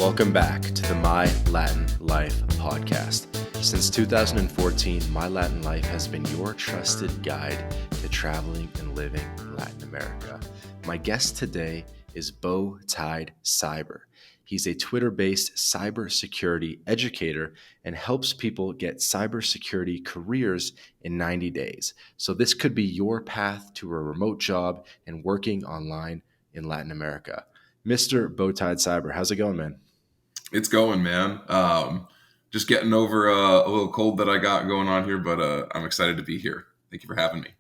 Welcome back to the My Latin Life podcast. Since 2014, My Latin Life has been your trusted guide to traveling and living in Latin America. My guest today is BowTiedCyber. He's a Twitter-based cybersecurity educator and helps people get cybersecurity careers in 90 days. So this could be your path to a remote job and working online in Latin America. Mr. BowTiedCyber, how's it going, man? It's going, man. Just getting over a little cold that I got going on here, but I'm excited to be here. Thank you for having me.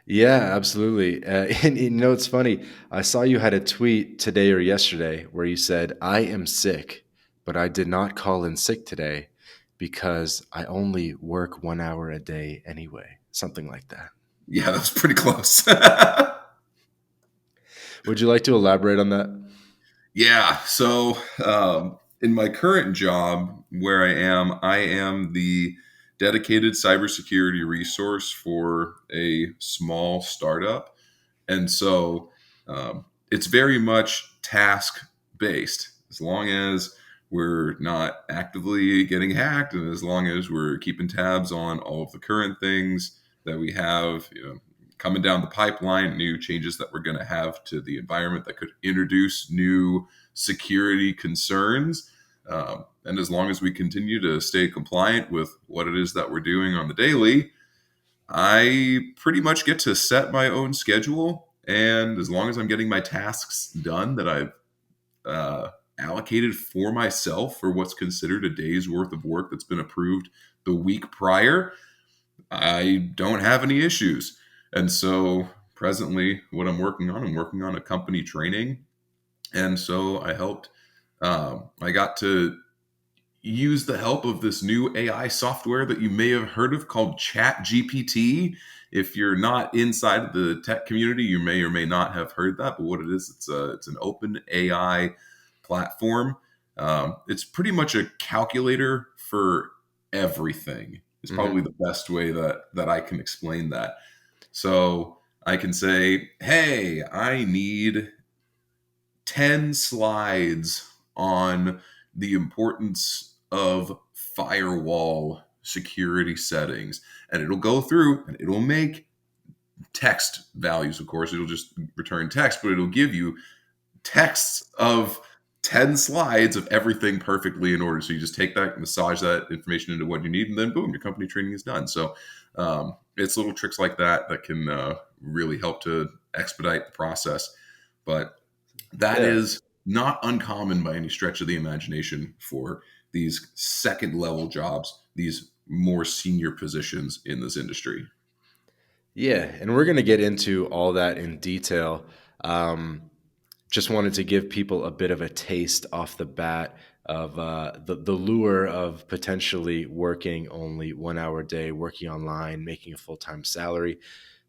Yeah, absolutely. And you know, it's funny. I saw you had a tweet today or yesterday where you said, I am sick, but I did not call in sick today because I only work 1 hour a day anyway. Something like that. Yeah, that's pretty close. Would you like to elaborate on that? Yeah. So in my current job where I am the dedicated cybersecurity resource for a small startup. And so it's very much task based. As long as we're not actively getting hacked, and as long as we're keeping tabs on all of the current things that we have, coming down the pipeline, new changes that we're going to have to the environment that could introduce new security concerns. And as long as we continue to stay compliant with what it is that we're doing on the daily, I pretty much get to set my own schedule. And as long as I'm getting my tasks done that I've allocated for myself for what's considered a day's worth of work that's been approved the week prior, I don't have any issues. And so presently what I'm working on a company training. And so I got to use the help of this new AI software that you may have heard of called ChatGPT. If you're not inside the tech community, you may or may not have heard that. But what it is, it's an open AI platform. It's pretty much a calculator for everything. It's probably the best way that I can explain that. So I can say, hey, I need 10 slides on the importance of firewall security settings. And it'll go through and it'll make text values, of course. It'll just return text, but it'll give you texts of 10 slides of everything perfectly in order. So you just take that, massage that information into what you need, and then boom, your company training is done. So it's little tricks like that can really help to expedite the process. But that is not uncommon by any stretch of the imagination for these second level jobs, these more senior positions in this industry. Yeah, and we're going to get into all that in detail. Just wanted to give people a bit of a taste off the bat of the lure of potentially working only 1 hour a day, working online, making a full-time salary.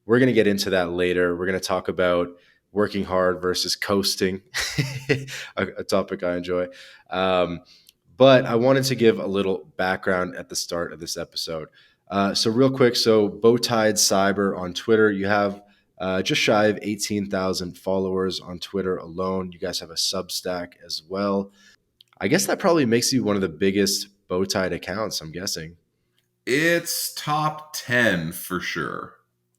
We're going to get into that later. We're going to talk about working hard versus coasting, a topic I enjoy. But I wanted to give a little background at the start of this episode. So real quick, BowTiedCyber on Twitter, you have just shy of 18,000 followers on Twitter alone. You guys have a Substack as well. I guess that probably makes you one of the biggest Bowtied accounts, I'm guessing. It's top 10 for sure.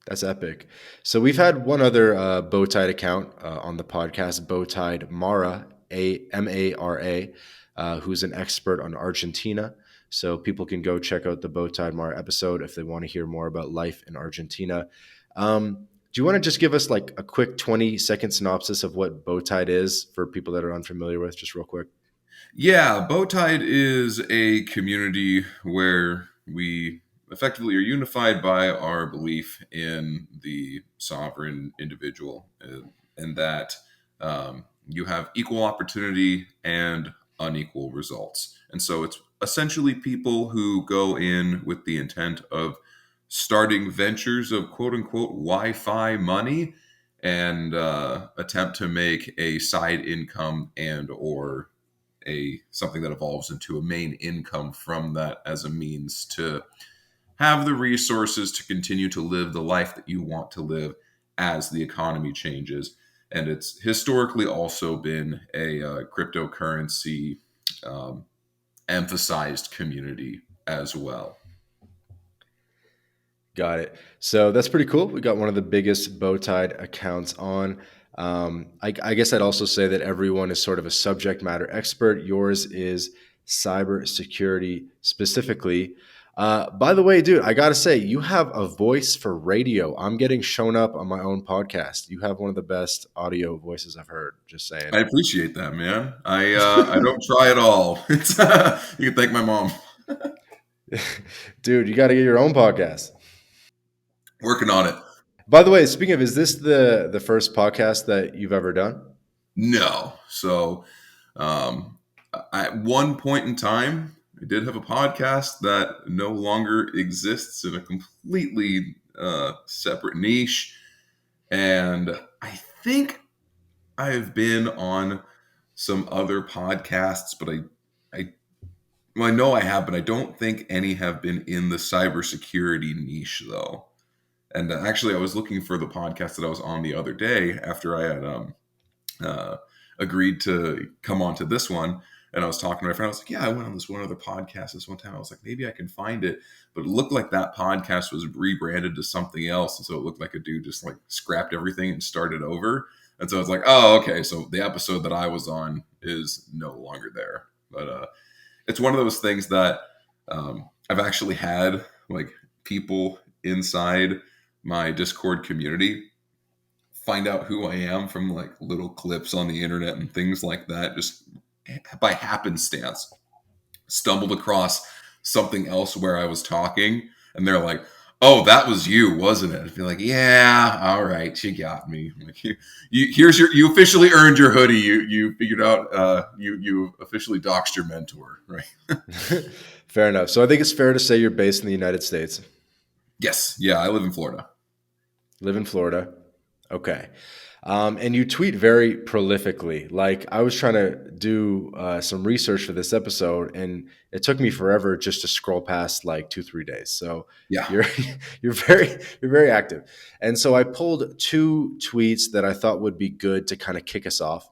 That's epic. So we've had one other Bowtied account on the podcast, Bowtied Mara, Mara, who's an expert on Argentina. So people can go check out the Bowtied Mara episode if they want to hear more about life in Argentina. Do you want to just give us like a quick 20-second synopsis of what Bowtied is for people that are unfamiliar with, just real quick? Yeah, Bowtied is a community where we effectively are unified by our belief in the sovereign individual, and that you have equal opportunity and unequal results. And so it's essentially people who go in with the intent of starting ventures of quote unquote Wi-Fi money and attempt to make a side income and or something that evolves into a main income from that as a means to have the resources to continue to live the life that you want to live as the economy changes. and it's historically also been a cryptocurrency um, emphasized community as well. Got it. So that's pretty cool. We got one of the biggest Bowtied accounts on. I guess I'd also say that everyone is sort of a subject matter expert. Yours is cybersecurity specifically. By the way, dude, I gotta say, you have a voice for radio. I'm getting shown up on my own podcast. You have one of the best audio voices I've heard. Just saying. I appreciate that, man. I don't try at all. It's you can thank my mom. Dude, you got to get your own podcast. Working on it. By the way, speaking of, is this the first podcast that you've ever done? No. So, at one point in time, I did have a podcast that no longer exists in a completely separate niche. And I think I've been on some other podcasts, but well, I know I have, but I don't think any have been in the cybersecurity niche though. And actually, I was looking for the podcast that I was on the other day after I had uh, agreed to come on to this one. And I was talking to my friend. I was like, yeah, I went on this one other podcast this one time. I was like, maybe I can find it. But it looked like that podcast was rebranded to something else. And so it looked like a dude just like scrapped everything and started over. And so I was like, oh, okay. So the episode that I was on is no longer there. But it's one of those things that I've actually had like people inside my Discord community find out who I am from like little clips on the internet and things like that, just by happenstance. Stumbled across something else where I was talking, and they're like, "Oh, that was you, wasn't it?" I'd be like, "Yeah, all right, you got me. Like, here's you officially earned your hoodie. You figured out you officially doxed your mentor, right?" Fair enough. So I think it's fair to say you're based in the United States. Yes, yeah, I live in Florida. Live in Florida. Okay. And you tweet very prolifically. Like I was trying to do some research for this episode, and it took me forever just to scroll past like 2, 3 days. So Yeah, you're you're very active. And so I pulled two tweets that I thought would be good to kind of kick us off.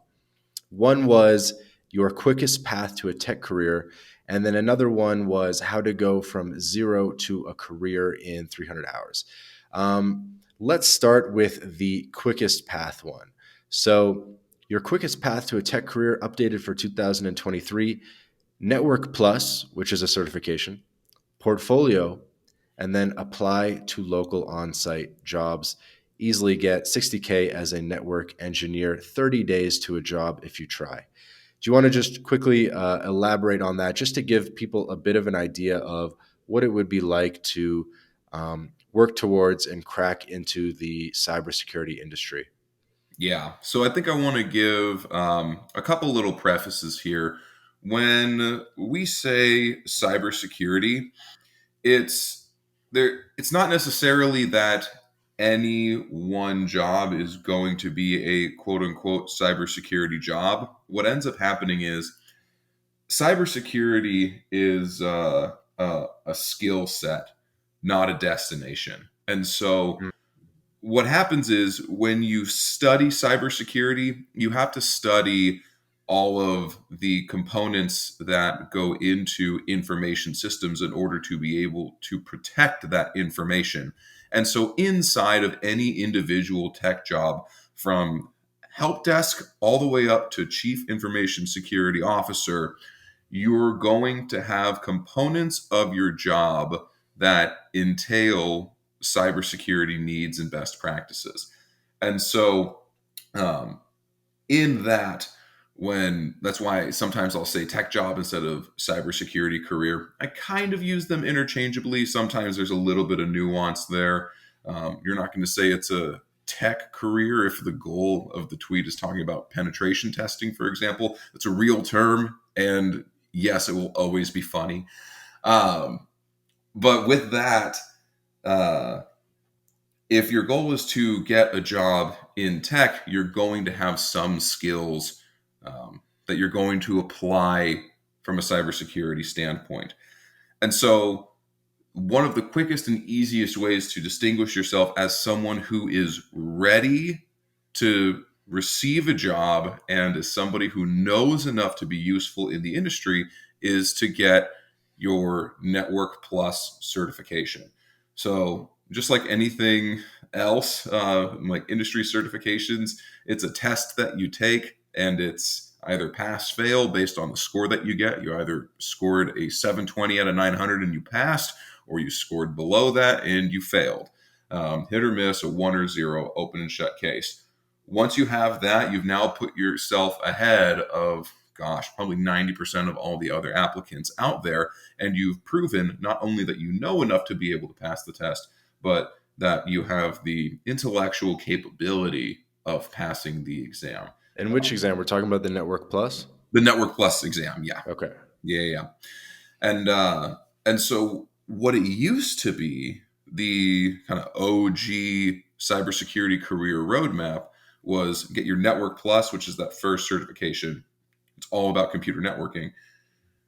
One was your quickest path to a tech career, and then another one was how to go from zero to a career in 300 hours. Let's start with the quickest path one. So, your quickest path to a tech career updated for 2023, Network Plus, which is a certification, portfolio, and then apply to local on site jobs. Easily get 60K as a network engineer, 30 days to a job if you try. Do you want to just quickly elaborate on that, just to give people a bit of an idea of what it would be like to work towards and crack into the cybersecurity industry? yeah. So I think I want to give a couple little prefaces here. When we say cybersecurity, it's there. It's not necessarily that any one job is going to be a quote unquote cybersecurity job. What ends up happening is cybersecurity is a skill set, not a destination. And so what happens is when you study cybersecurity, you have to study all of the components that go into information systems in order to be able to protect that information. And so, inside of any individual tech job, from help desk all the way up to chief information security officer, you're going to have components of your job that entail cybersecurity needs and best practices. And so, um, in that, when that's why sometimes I'll say tech job instead of cybersecurity career, I kind of use them interchangeably. Sometimes there's a little bit of nuance there. You're not going to say it's a tech career if the goal of the tweet is talking about penetration testing, for example. It's a real term, and yes, it will always be funny. Um, but with that, uh, if your goal is to get a job in tech, you're going to have some skills that you're going to apply from a cybersecurity standpoint. And so, one of the quickest and easiest ways to distinguish yourself as someone who is ready to receive a job and as somebody who knows enough to be useful in the industry is to get your Network Plus certification. So just like anything else, like industry certifications, it's a test that you take and it's either pass fail based on the score that you get. You either scored a 720 out of 900 and you passed, or you scored below that and you failed. Hit or miss, a 1 or 0, open and shut case. Once you have that, you've now put yourself ahead of, gosh, probably 90% of all the other applicants out there. And you've proven not only that you know enough to be able to pass the test, but that you have the intellectual capability of passing the exam. And which exam? We're talking about the Network Plus? The Network Plus exam, yeah. Okay. Yeah. And so what it used to be, the kind of OG cybersecurity career roadmap, was get your Network Plus, which is that first certification. It's all about computer networking.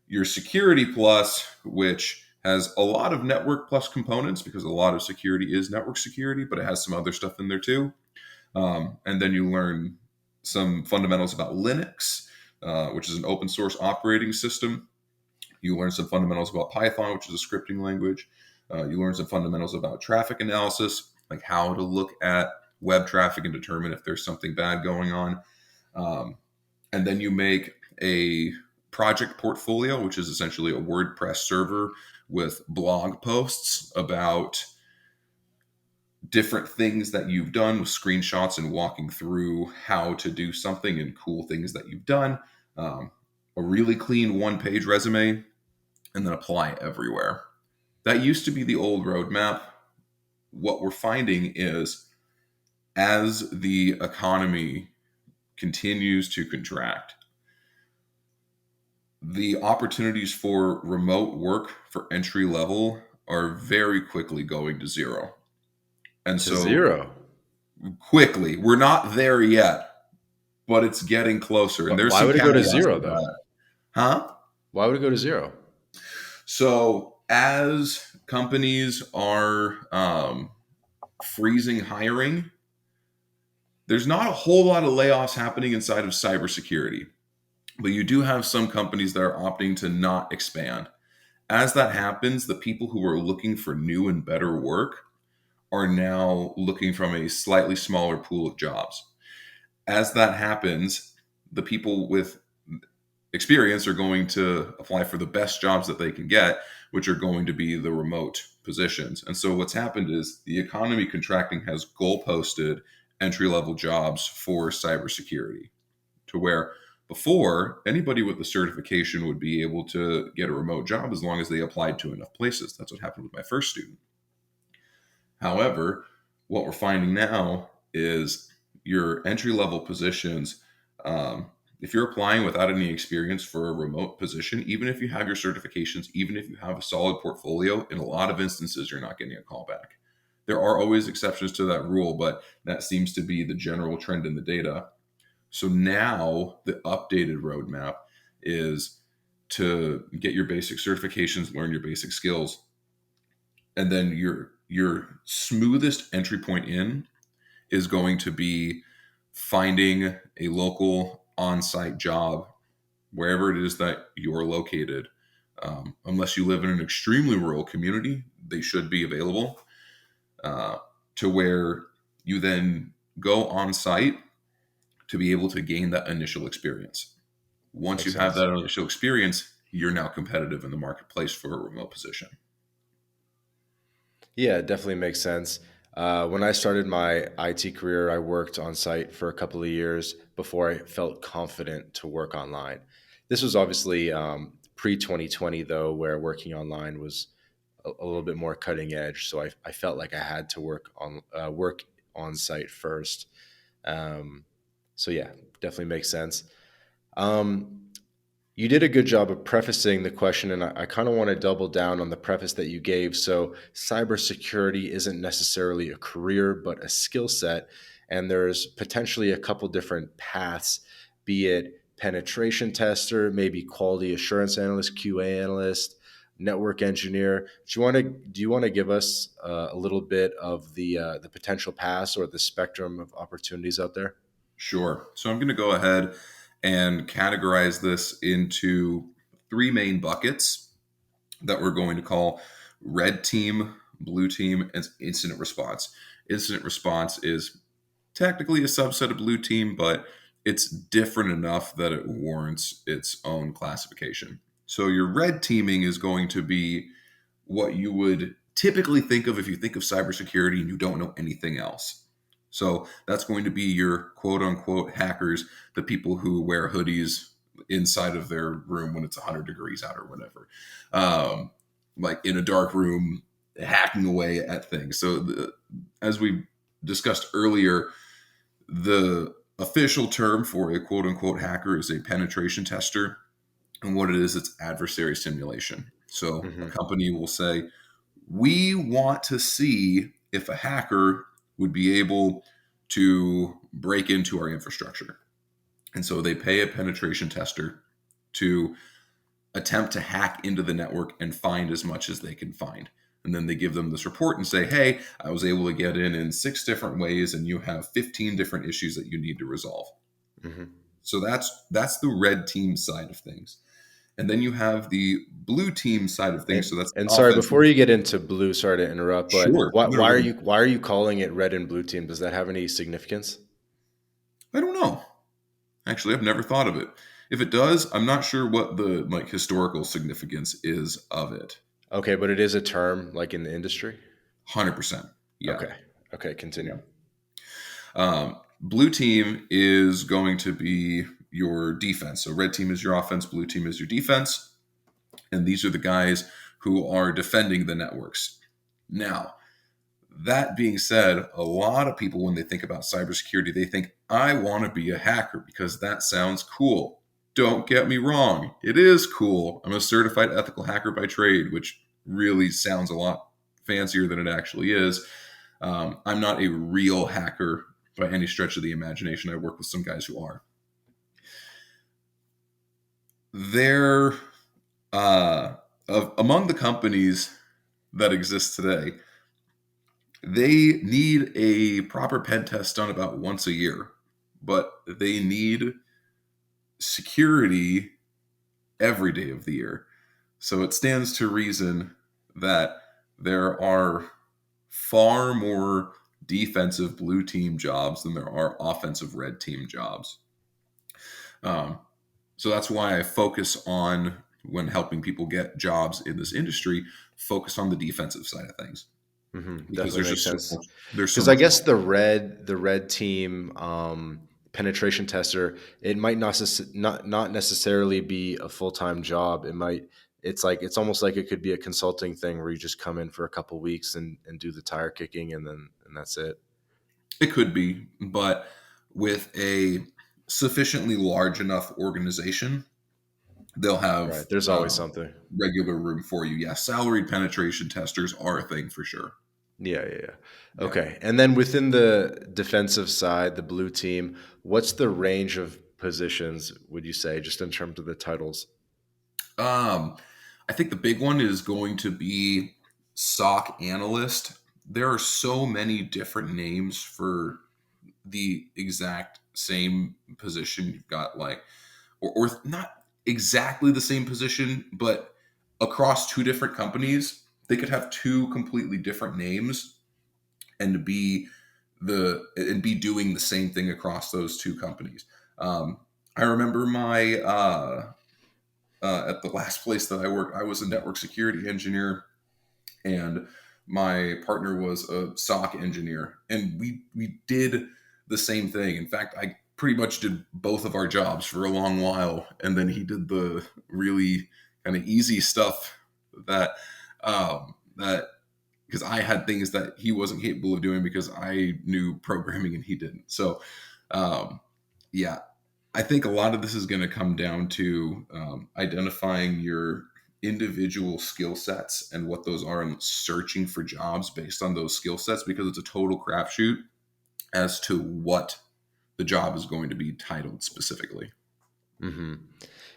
Your Security Plus, which has a lot of Network Plus components because a lot of security is network security, but it has some other stuff in there too. And then you learn some fundamentals about Linux, which is an open source operating system. You learn some fundamentals about Python, which is a scripting language. You learn some fundamentals about traffic analysis, like how to look at web traffic and determine if there's something bad going on. And then you make a project portfolio, which is essentially a WordPress server with blog posts about different things that you've done with screenshots and walking through how to do something and cool things that you've done. A really clean one-page resume, and then apply everywhere. That used to be the old roadmap. What we're finding is as the economy continues to contract, the opportunities for remote work for entry level are very quickly going to zero. And To so zero. quickly, we're not there yet, but it's getting closer. And there's Why some would it go to caveats zero to though? that. Huh? Why would it go to zero? So as companies are freezing hiring, there's not a whole lot of layoffs happening inside of cybersecurity, but you do have some companies that are opting to not expand. As that happens, the people who are looking for new and better work are now looking from a slightly smaller pool of jobs. As that happens, the people with experience are going to apply for the best jobs that they can get, which are going to be the remote positions. And so what's happened is the economy contracting has goalposted entry-level jobs for cybersecurity to where before anybody with the certification would be able to get a remote job as long as they applied to enough places. That's what happened with my first student. However, what we're finding now is your entry-level positions, if you're applying without any experience for a remote position, even if you have your certifications, even if you have a solid portfolio, in a lot of instances, you're not getting a call back. There are always exceptions to that rule, but that seems to be the general trend in the data. So now the updated roadmap is to get your basic certifications, learn your basic skills, and then your smoothest entry point in is going to be finding a local on-site job wherever it is that you're located. Unless you live in an extremely rural community, they should be available to where you then go on site to be able to gain that initial experience. Once you Makes have sense. that initial experience, you're now competitive in the marketplace for a remote position. Yeah, it definitely makes sense. When I started my IT career, I worked on site for a couple of years before I felt confident to work online. This was obviously pre 2020, though, where working online was a little bit more cutting edge. So I felt like I had to work on site first. Um, so yeah, definitely makes sense. Um, you did a good job of prefacing the question, and I kind of want to double down on the preface that you gave. So, cybersecurity isn't necessarily a career, but a skill set, and there's potentially a couple different paths, be it penetration tester, maybe quality assurance analyst, QA analyst, network engineer. Do you want to give us a little bit of the potential paths or the spectrum of opportunities out there? Sure. So I'm going to go ahead and categorize this into three main buckets that we're going to call red team, blue team, and incident response. Incident response is technically a subset of blue team, but it's different enough that it warrants its own classification. So your red teaming is going to be what you would typically think of if you think of cybersecurity and you don't know anything else. So that's going to be your quote unquote hackers, the people who wear hoodies inside of their room when it's 100 degrees out or whatever, um, like in a dark room, hacking away at things. So, as we discussed earlier, the official term for a quote unquote hacker is a penetration tester. And what it is, it's adversary simulation. So a Hmm. company will say, we want to see if a hacker would be able to break into our infrastructure. And so they pay a penetration tester to attempt to hack into the network and find as much as they can find. And then they give them this report and say, hey, I was able to get in 6 different ways, and you have 15 different issues that you need to resolve. Hmm. So that's the red team side of things. And then you have the blue team side of things. So that's And sorry, offensive. before you get into blue, sorry to interrupt, but Sure. No, go ahead. why are you calling it red and blue team? Does that have any significance? I don't know. Actually, I've never thought of it. If it does, I'm not sure what the like historical significance is of it. Okay, but it is a term like in the industry. 100%. Yeah. Okay. Okay, continue. Yeah. Blue team is going to be your defense. So red team is your offense, blue team is your defense. And these are the guys who are defending the networks. Now, that being said, a lot of people, when they think about cybersecurity, they think, I want to be a hacker because that sounds cool. Don't get me wrong, it is cool. I'm a certified ethical hacker by trade, which really sounds a lot fancier than it actually is. I'm not a real hacker by any stretch of the imagination. I work with some guys who are. They're among the companies that exist today. They need a proper pen test done about once a year, but they need security every day of the year. So it stands to reason that there are far more defensive blue team jobs than there are offensive red team jobs. Um, so that's why I focus on, when helping people get jobs in this industry, focus on the defensive side of things, because Definitely there's makes just so sense. much, there's so Because I much guess more. the red team penetration tester, it might not necessarily be a full time job. It's almost like it could be a consulting thing where you just come in for a couple weeks and do the tire kicking and that's it. It could be, but with a sufficiently large enough organization, they'll have Right. There's always something. regular room for you. Yeah, salaried penetration testers are a thing for sure. Yeah, yeah, yeah. Yeah. Okay. And then within the defensive side, the blue team, what's the range of positions, would you say, just in terms of the titles? Um, I think the big one is going to be SOC analyst. There are so many different names for the exact same position. You've got like, or not exactly the same position, but across two different companies, they could have two completely different names and be doing the same thing across those two companies. Um, I remember my at the last place that I worked, I was a network security engineer, and my partner was a SOC engineer, and we did the same thing. In fact, I pretty much did both of our jobs for a long while, and then he did the really kind of easy stuff that because I had things that he wasn't capable of doing because I knew programming and he didn't. So, um, yeah, I think a lot of this is going to come down to identifying your individual skill sets and what those are, and searching for jobs based on those skill sets, because it's a total crapshoot as to what the job is going to be titled specifically. Hmm.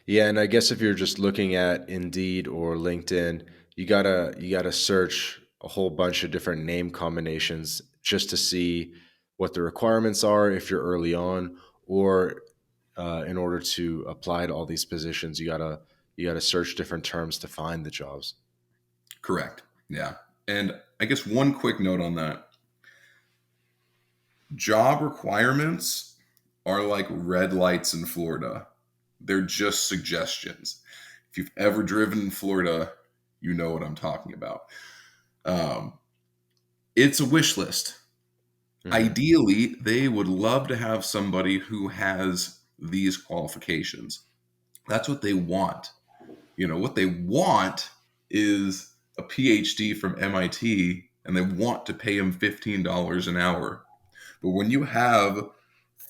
Yeah, and I guess if you're just looking at Indeed or LinkedIn, you gotta search a whole bunch of different name combinations just to see what the requirements are if you're early on, or in order to apply to all these positions, you gotta search different terms to find the jobs. Correct. Yeah. And I guess one quick note on that: job requirements are like red lights in Florida. They're just suggestions. If you've ever driven in Florida, you know what I'm talking about. Um, it's a wish list. Hmm. Ideally, they would love to have somebody who has these qualifications. That's what they want. What they want is a PhD from MIT, and they want to pay him $15 an hour. But when you have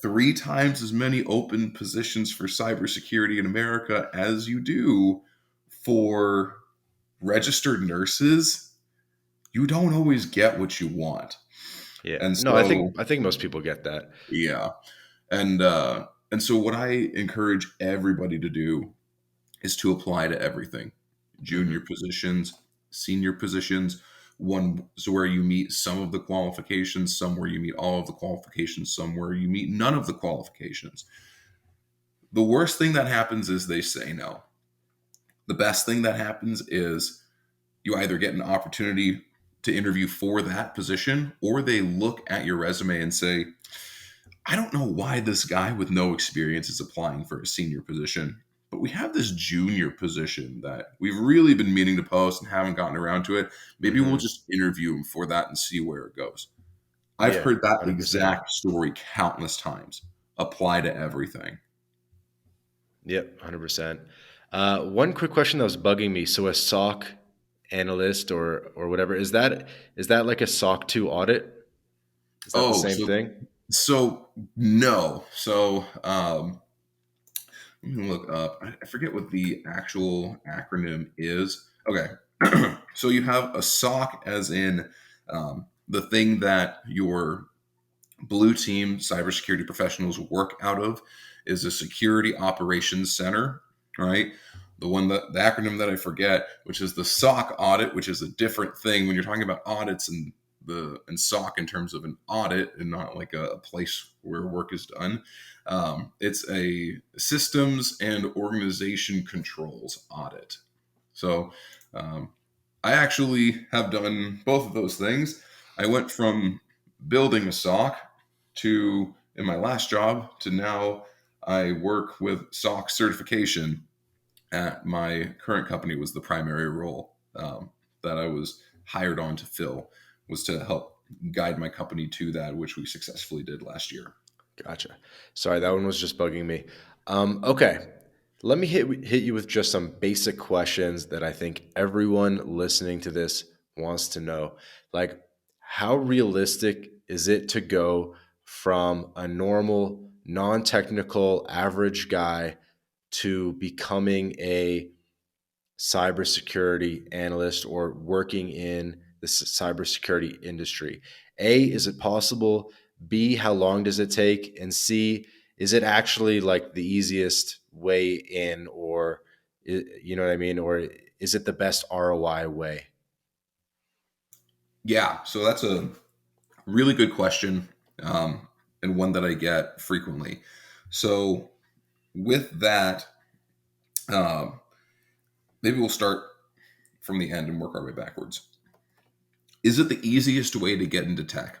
three times as many open positions for cybersecurity in America as you do for registered nurses, you don't always get what you want. Yeah. And No, I so, think I think most people get that. yeah. And so what I encourage everybody to do is to apply to everything. Junior Hmm. positions, senior positions, one so where you meet some of the qualifications, some where you meet all of the qualifications, some where you meet none of the qualifications. The worst thing that happens is they say no. The best thing that happens is you either get an opportunity to interview for that position, or they look at your resume and say, I don't know why this guy with no experience is applying for a senior position, but we have this junior position that we've really been meaning to post and haven't gotten around to it. Maybe we'll Hmm. just interview him for that and see where it goes. I've Yeah, heard that 100%. exact story countless times. Apply to everything. Yep, 100%. One quick question that was bugging me. So a SOC analyst or whatever, is that like a SOC 2 audit? Is that the Oh, same so thing? so no. Let me look up. I forget what the actual acronym is. Okay. So you have a SOC, as in the thing that your blue team cybersecurity professionals work out of, is a security operations center, right? The acronym that I forget, which is the SOC audit, which is a different thing when you're talking about audits and SOC in terms of an audit and not like a place where work is done. It's a systems and organization controls audit. So um, I actually have done both of those things. I went from building a SOC to, in my last job, to now I work with SOC certification at my current company. Was the primary role that I was hired on to fill, was to help guide my company to that, which we successfully did last year. Gotcha. Sorry, that one was just bugging me. Okay, let me hit you with just some basic questions that I think everyone listening to this wants to know. Like, how realistic is it to go from a normal, non-technical, average guy to becoming a cybersecurity analyst or working in the cybersecurity industry? A, is it possible? B, how long does it take? And C, is it actually like the easiest way in, or you know what I mean? Or is it the best ROI way? Yeah, so that's a really good question, and one that I get frequently. So with that, um, maybe we'll start from the end and work our way backwards. Is it the easiest way to get into tech?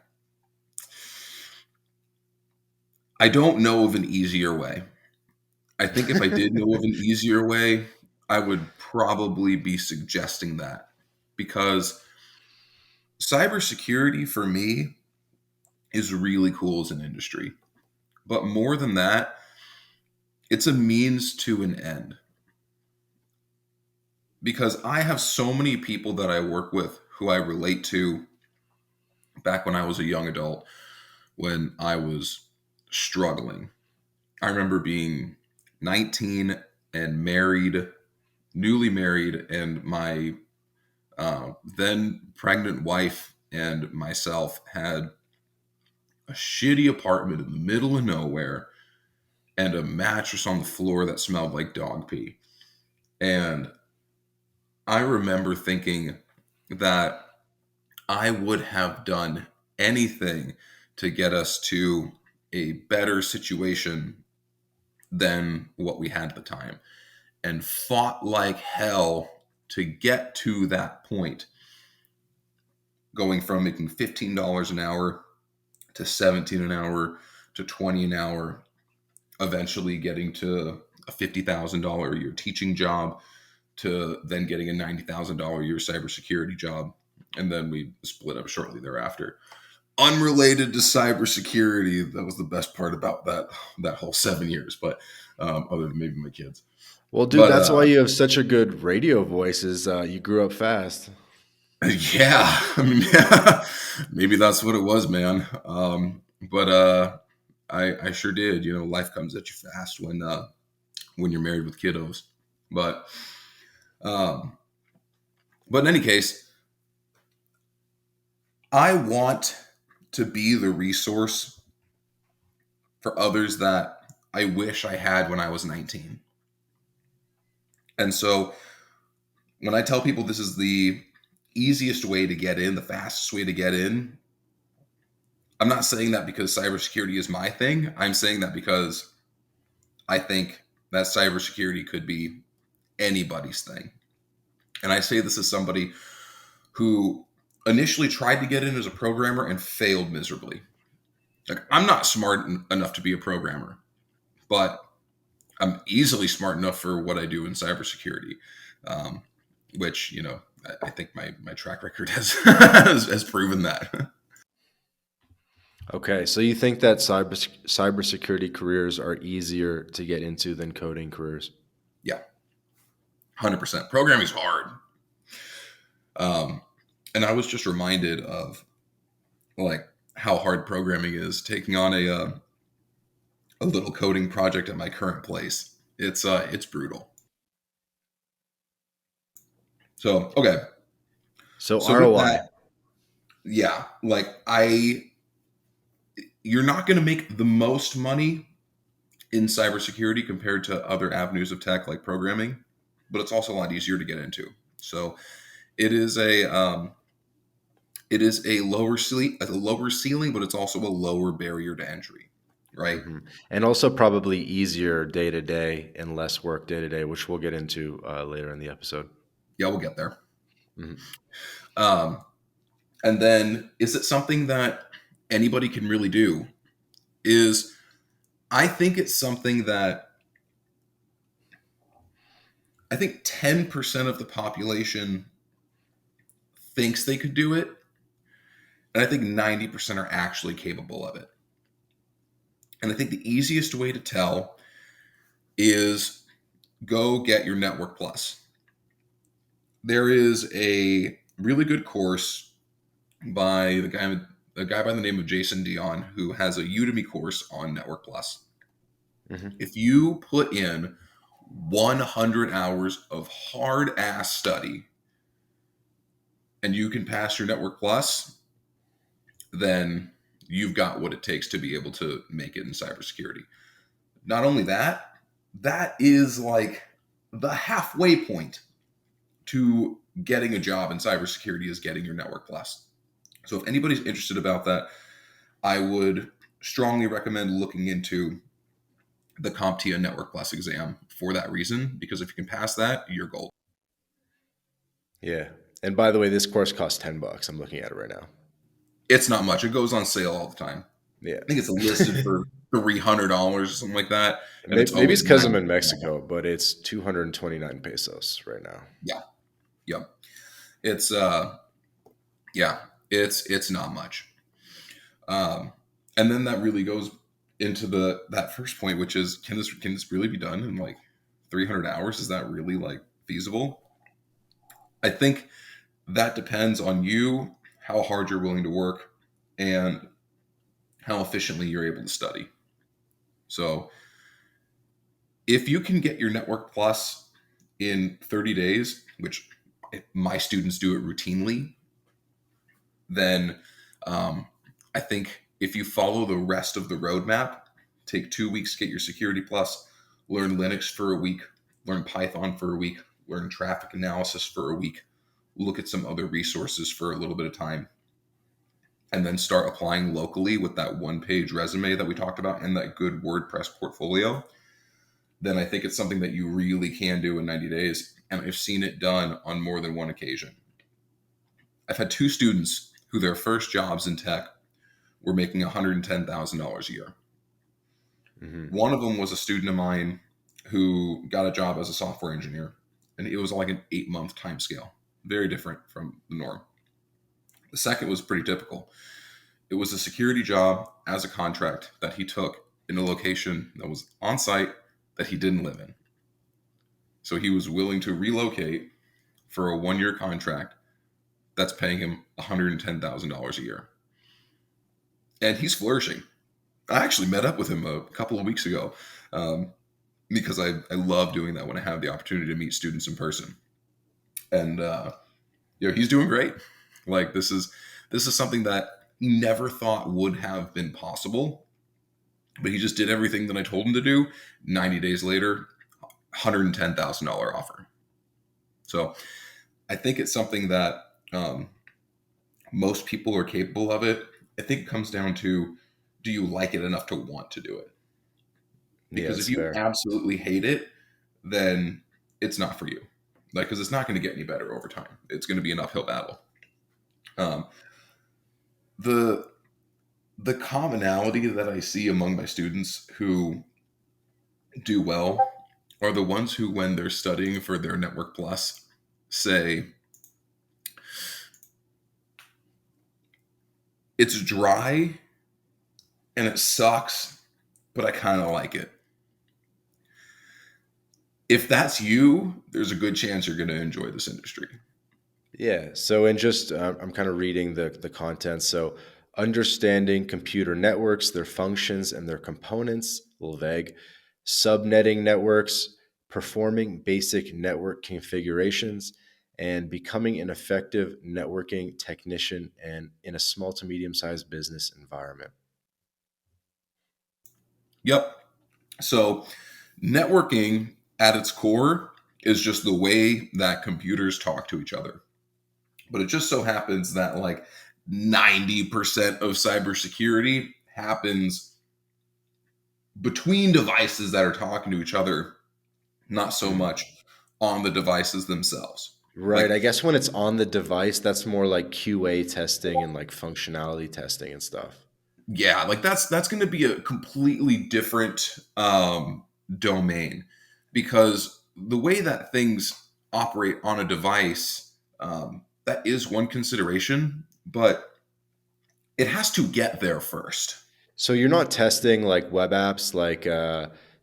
I don't know of an easier way. I think if I did know of an easier way, I would probably be suggesting that, because cybersecurity for me is really cool as an industry. But more than that, it's a means to an end, because I have so many people that I work with who I relate to back when I was a young adult, when I was struggling. I remember being 19 and married, newly married, and my then pregnant wife and myself had a shitty apartment in the middle of nowhere and a mattress on the floor that smelled like dog pee. And I remember thinking that I would have done anything to get us to a better situation than what we had at the time, and fought like hell to get to that point, going from making $15 an hour to 17 an hour to 20 an hour, eventually getting to a $50,000 a year teaching job, to then getting a $90,000 a year cybersecurity job. And then we split up shortly thereafter. Unrelated to cybersecurity, that was the best part about that whole 7 years, but other than maybe my kids. Well, dude, But that's why you have such a good radio voice. Is you grew up fast. yeah, I mean, maybe that's what it was, man. But I sure did. You know, life comes at you fast when you're married with kiddos. But um, but in any case, I want to be the resource for others that I wish I had when I was 19. And so when I tell people this is the easiest way to get in, the fastest way to get in, I'm not saying that because cybersecurity is my thing. I'm saying that because I think that cybersecurity could be anybody's thing. And I say this as somebody who initially tried to get in as a programmer and failed miserably. Like, I'm not smart enough to be a programmer, but I'm easily smart enough for what I do in cybersecurity, which, you know, I think my track record has has proven that. Okay, so you think that cybersecurity careers are easier to get into than coding careers? Yeah, 100%. Programming is hard. And I was just reminded of like how hard programming is, taking on a little coding project at my current place. It's brutal. So okay. So So with ROI. that, yeah, like you're not going to make the most money in cybersecurity compared to other avenues of tech like programming, but it's also a lot easier to get into. So it is a lower ceiling, but it's also a lower barrier to entry, right? Hmm. And also probably easier day to day and less work day to day, which we'll get into later in the episode. Yeah, we'll get there. Hmm. Um, and then, is it something that anybody can really do? Is I think it's something that I think 10% of the population thinks they could do it, and I think 90% are actually capable of it. And I think the easiest way to tell is go get your Network Plus. There is a really good course by a guy by the name of Jason Dion, who has a Udemy course on Network Plus. Hmm. If you put in 100 hours of hard ass study and you can pass your Network Plus, then you've got what it takes to be able to make it in cybersecurity. Not only that, that is like the halfway point to getting a job in cybersecurity is getting your Network Plus. So if anybody's interested about that, I would strongly recommend looking into the CompTIA Network Plus exam for that reason, because if you can pass that, you're gold. Yeah. And by the way, this course costs $10. I'm looking at it right now. It's not much. It goes on sale all the time. Yeah. I think it's listed for $300 or something like that, and it's Maybe always it's because I'm in 90%. Mexico, but it's 229 pesos right now. Yeah, yeah. It's yeah, it's not much. Um, and then that really goes into that first point, which is can this really be done in like 300 hours? Is that really like feasible? I think that depends on you, how hard you're willing to work, and how efficiently you're able to study. So if you can get your Network Plus in 30 days, which my students do it routinely, then I think if you follow the rest of the roadmap, take 2 weeks to get your Security Plus, learn Linux for a week, learn Python for a week, learn traffic analysis for a week, look at some other resources for a little bit of time. and then start applying locally with that one-page resume that we talked about and that good WordPress portfolio, then I think it's something that you really can do in 90 days. And I've seen it done on more than one occasion. I've had two students who their first jobs in tech were making $110,000 a year. Mm-hmm. One of them was a student of mine who got a job as a software engineer, and it was like an 8-month time scale, very different from the norm. The second was pretty typical. It was a security job as a contract that he took in a location that was on site that he didn't live in. So he was willing to relocate for a 1-year contract that's paying him $110,000 a year. And he's flourishing. I actually met up with him a couple of weeks ago because I love doing that when I have the opportunity to meet students in person. And he's doing great. Like this is something that he never thought would have been possible, but he just did everything that I told him to do. 90 days later, $110,000 offer. So I think it's something that most people are capable of it. I think it comes down to, do you like it enough to want to do it? Yeah, Because if that's you fair. absolutely hate it, then it's not for you. Like, because it's not going to get any better over time. It's going to be an uphill battle. Um, the the commonality that I see among my students who do well are the ones who, when they're studying for their Network Plus, say, it's dry and it sucks, but I kind of like it. If that's you, there's a good chance you're going to enjoy this industry. Yeah. So, and just I'm kind of reading the content. So, understanding computer networks, their functions, and their components, a little vague. Subnetting networks, performing basic network configurations, and becoming an effective networking technician and in a small to medium sized business environment. Yep. So, networking at its core is just the way that computers talk to each other. But it just so happens that like 90% of cybersecurity happens between devices that are talking to each other, not so Mhm. much on the devices themselves. Right. Like, I guess when it's on the device, that's more like QA testing and like functionality testing and stuff. yeah, like that's going to be a completely different domain, because the way that things operate on a device, that is one consideration, but it has to get there first. So you're not testing like web apps, like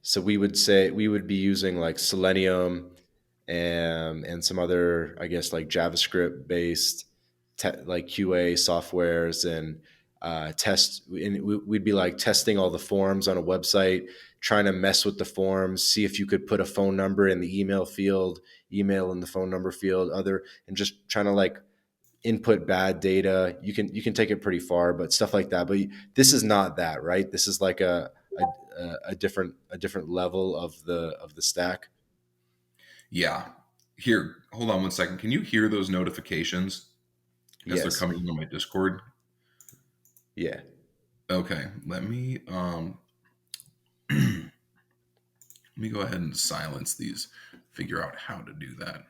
so we would say we would be using like Selenium and some other, I guess, like JavaScript based like QA softwares and test. And we'd be like testing all the forms on a website, trying to mess with the forms, see if you could put a phone number in the email field, email in the phone number field, other, and just trying to like input bad data. You can take it pretty far, but stuff like that. But this is not that, right? This is like a different level of the stack. Yeah. Here, hold on one second. Can you hear those notifications as they're Yes. coming in on my Discord? Yeah. Okay, let me go ahead and silence these. Figure out how to do that.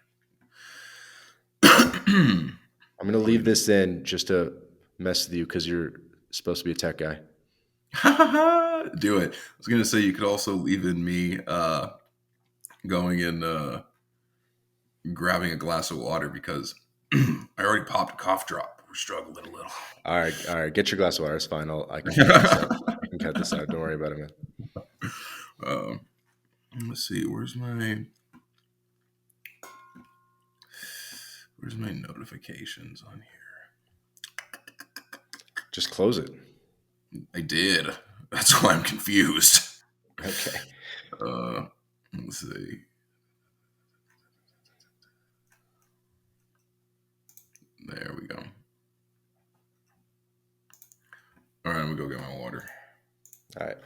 I'm gonna Okay. leave this in just to mess with you because you're supposed to be a tech guy. Do it. I was gonna say you could also leave in me going and grabbing a glass of water because I already popped a cough drop. We're struggling a little. All right, all right. Get your glass of water. It's fine. I can cut this out. I can cut this out. Don't worry about it, man. um, let's see. Where's my notifications on Just close it. here? I did. That's why I'm confused. Okay. Uh, let's see. There we go. All right, I'm gonna go get my water. All right.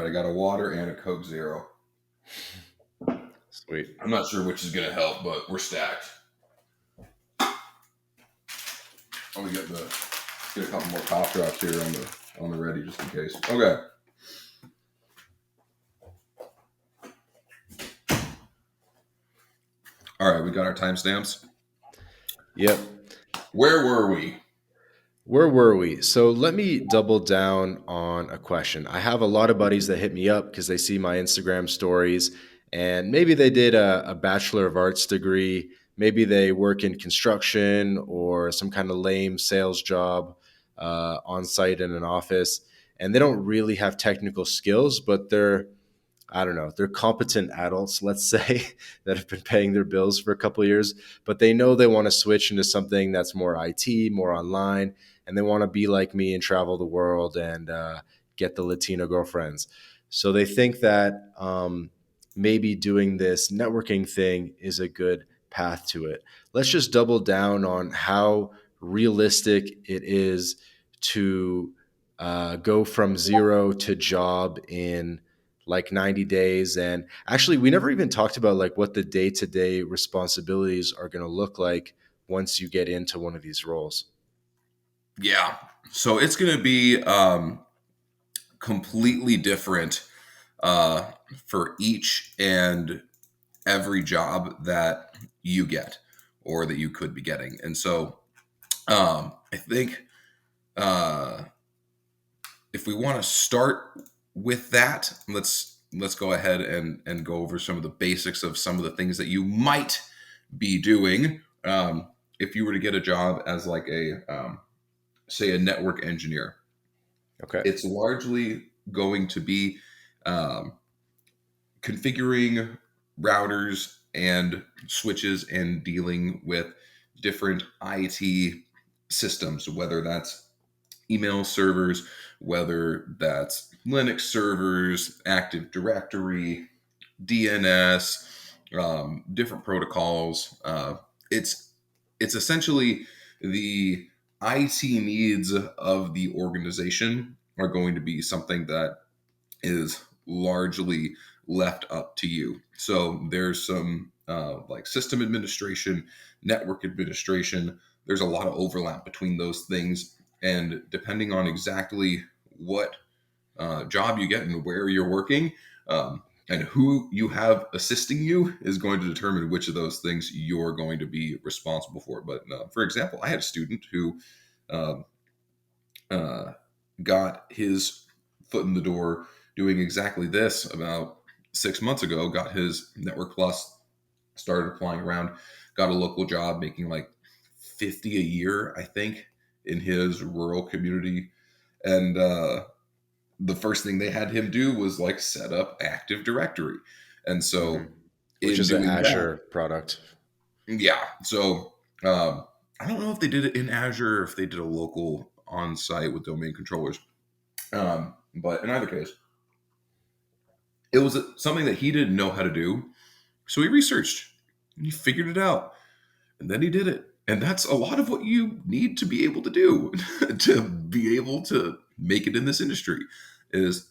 right, I got a water and a Coke Zero. Sweet. I'm not sure which is going to help, but we're stacked. I'm gonna get a couple more cough drops here on the ready just in case. Okay. All right, we got our timestamps. Yep. Where were we? Where were we? So let me double down on a question. I have a lot of buddies that hit me up because they see my Instagram stories, and maybe they did a Bachelor of Arts degree. Maybe they work in construction or some kind of lame sales job on site in an office, and they don't really have technical skills, but they're, I don't know, they're competent adults, let's say, that have been paying their bills for a couple of years, but they know they want to switch into something that's more IT, more online, and they want to be like me and travel the world and get the Latino girlfriends. So they think that maybe doing this networking thing is a good path to it. Let's just double down on how realistic it is to go from zero to job in like 90 days. And actually, we never even talked about like what the day-to-day responsibilities are going to look like once you get into one of these roles. Yeah. So it's going to be completely different uh, for each and every job that you get or that you could be getting. And so I think uh, if we want to start with that, let's go ahead and go over some of the basics of some of the things that you might be doing if you were to get a job as like a say a network engineer. Okay. It's largely going to be um, configuring routers and switches and dealing with different IT systems, whether that's email servers, whether that's Linux servers, Active Directory, DNS, different protocols. It's essentially the IT needs of the organization are going to be something that is largely left up to you. So there's some like system administration, network administration. There's a lot of overlap between those things, and depending on exactly what job you get and where you're working, and who you have assisting you is going to determine which of those things you're going to be responsible for. But for example, I had a student who um, uh, got his foot in the door doing exactly this about 6 months ago, got his Network Plus, started applying around, got a local job making like 50 a year, I think, in his rural community. And the first thing they had him do was like set up Active Directory. And Hmm. so Which in is an doing that, Azure product. yeah. So I don't know if they did it in Azure or if they did a local on site with domain controllers. But in either case, it was something that he didn't know how to do. So he researched and he figured it out and then he did it. And that's a lot of what you need to be able to do to be able to make it in this industry is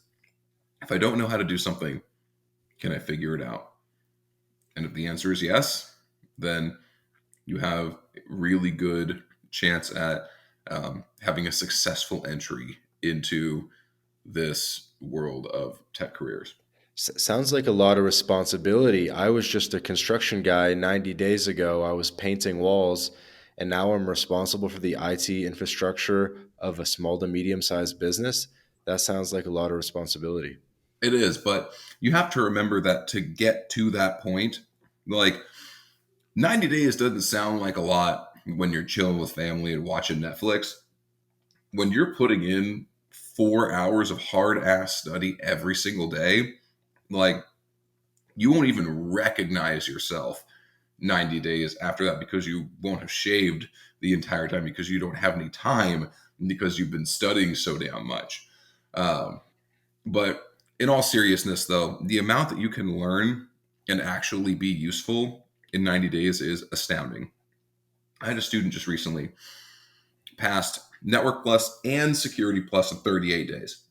if I don't know how to do something, can I figure it out? And if the answer is yes, then you have a really good chance at having a successful entry into this world of tech careers. Sounds like a lot of responsibility. I was just a construction guy 90 days ago. I was painting walls, and now I'm responsible for the IT infrastructure of a small to medium sized business. That sounds like a lot of responsibility. It is, but you have to remember that to get to that point, like 90 days doesn't sound like a lot when you're chilling with family and watching Netflix. When you're putting in 4 hours of hard ass study every single day, like you won't even recognize yourself 90 days after that because you won't have shaved the entire time because you don't have any time because you've been studying so damn much. Um, but in all seriousness, though, the amount that you can learn and actually be useful in 90 days is astounding. I had a student just recently passed Network Plus and Security Plus in 38 days.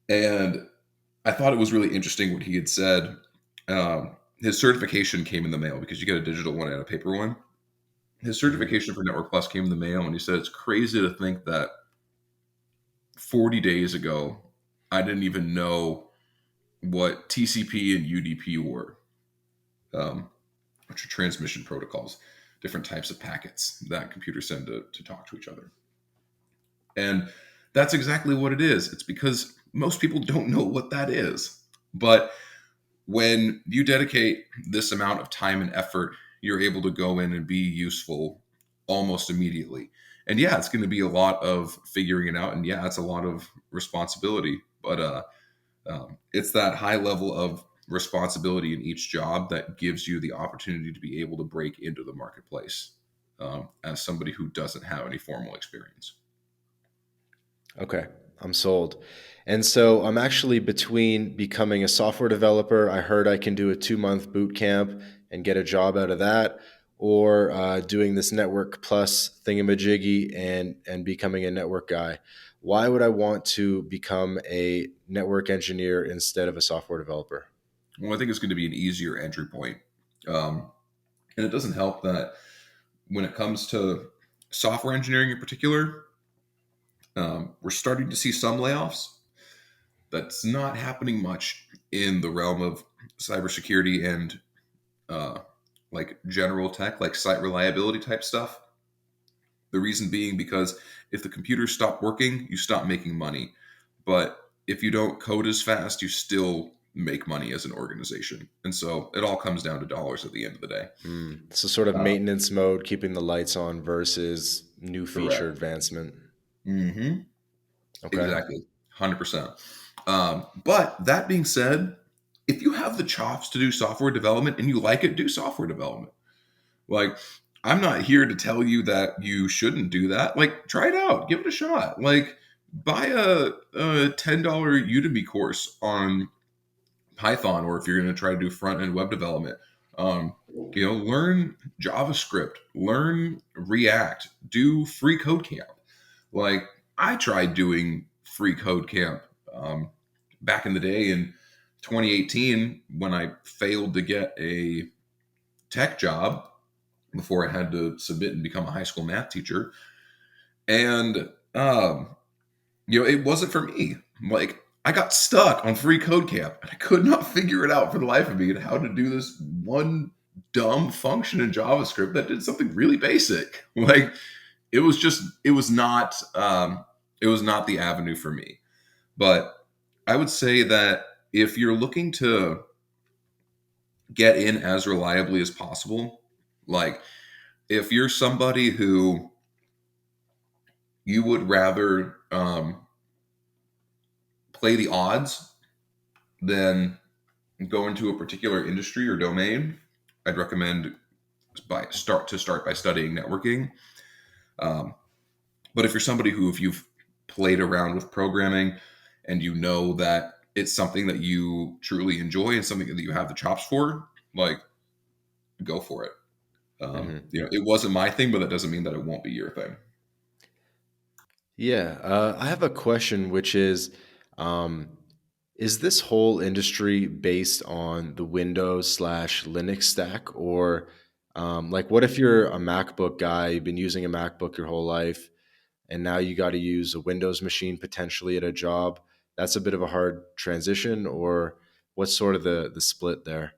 And I thought it was really interesting what he had said. His certification came in the mail because you get a digital one and a paper one. His Hmm. certification for Network Plus came in the mail, and he said it's crazy to think that 40 days ago, I didn't even know what TCP and UDP were, um, which are transmission protocols, different types of packets that computers send to talk to each other. And that's exactly what it is. It's because most people don't know what that is. But when you dedicate this amount of time and effort, you're able to go in and be useful almost immediately. And yeah, it's going to be a lot of figuring it out. And yeah, it's a lot of responsibility. But it's that high level of responsibility in each job that gives you the opportunity to be able to break into the marketplace as somebody who doesn't have any formal experience. Okay, I'm sold. And so I'm actually between becoming a software developer. I heard I can do a 2 month boot camp and get a job out of that, or doing this network plus thingamajiggy and becoming a network guy. Why would I want to become a network engineer instead of a software developer? Well, I think it's going to be an easier entry point. Um, and it doesn't help that when it comes to software engineering in particular, we're starting to see some layoffs. That's not happening much in the realm of cybersecurity and uh, like general tech, like site reliability type stuff. The reason being because if the computers stop working, you stop making money. But if you don't code as fast, you still make money as an organization. And so it all comes down to dollars at the end of the day. So sort of Uh, maintenance mode, keeping the lights on versus new feature Correct. advancement. Hmm. Okay. Exactly. 100%. But that being said, if you have the chops to do software development and you like it, do software development. Like, I'm not here to tell you that you shouldn't do that. Like, try it out, give it a shot. Like, buy a $10 Udemy course on Python, or if you're going to try to do front end web development, um, learn JavaScript, learn React, do free code camp. Like, I tried doing free code camp back in the day in 2018 when I failed to get a tech job before I had to submit and become a high school math teacher. And, it wasn't for me. Like, I got stuck on free code camp and I could not figure it out for the life of me and how to do this one dumb function in JavaScript that did something really basic. Like, it was not the avenue for me. But I would say that if you're looking to get in as reliably as possible, like if you're somebody who you would rather play the odds than go into a particular industry or domain, I'd recommend start by studying networking. Um, but if you're somebody who, if you've played around with programming and you know that it's something that you truly enjoy and something that you have the chops for, like, go for it. Hmm. It wasn't my thing, but that doesn't mean that it won't be your thing. Yeah, I have a question, which um, is this whole industry based on the Windows slash Linux stack, or like, what if you're a MacBook guy, you've been using a MacBook your whole life, and now you got to use a Windows machine potentially at a job? That's a bit of a hard transition, or what's sort of the split there?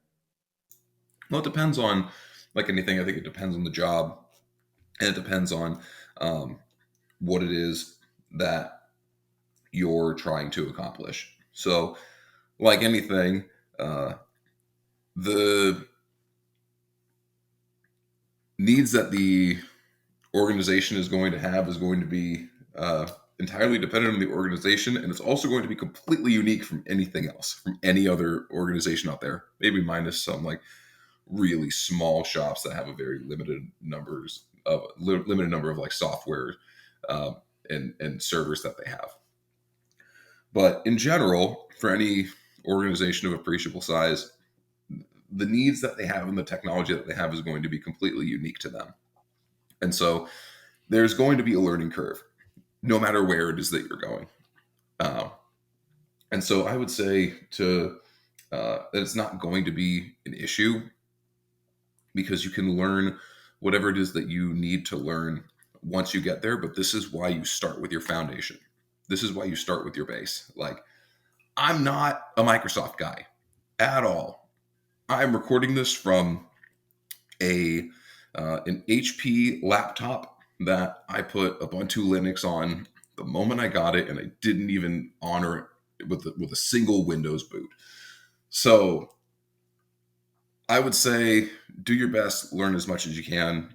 Well, it depends on, like anything, I think it depends on the job and it depends on um, what it is that you're trying to accomplish. So, like anything, uh, the needs that the organization is going to have is going to be entirely dependent on the organization, and it's also going to be completely unique from anything else, from any other organization out there. Maybe minus some like really small shops that have a very limited number of like software uh, and servers that they have. But in general, for any organization of appreciable size, the needs that they have and the technology that they have is going to be completely unique to them. And so there's going to be a learning curve, no matter where it is that you're going. Uh, And so I would say that it's not going to be an issue because you can learn whatever it is that you need to learn once you get there. But this is why you start with your foundation. This is why you start with your base. Like, I'm not a Microsoft guy at all. I'm recording this from a an HP laptop that I put Ubuntu Linux on the moment I got it, and I didn't even honor it with a single Windows boot. So I would say do your best, learn as much as you can,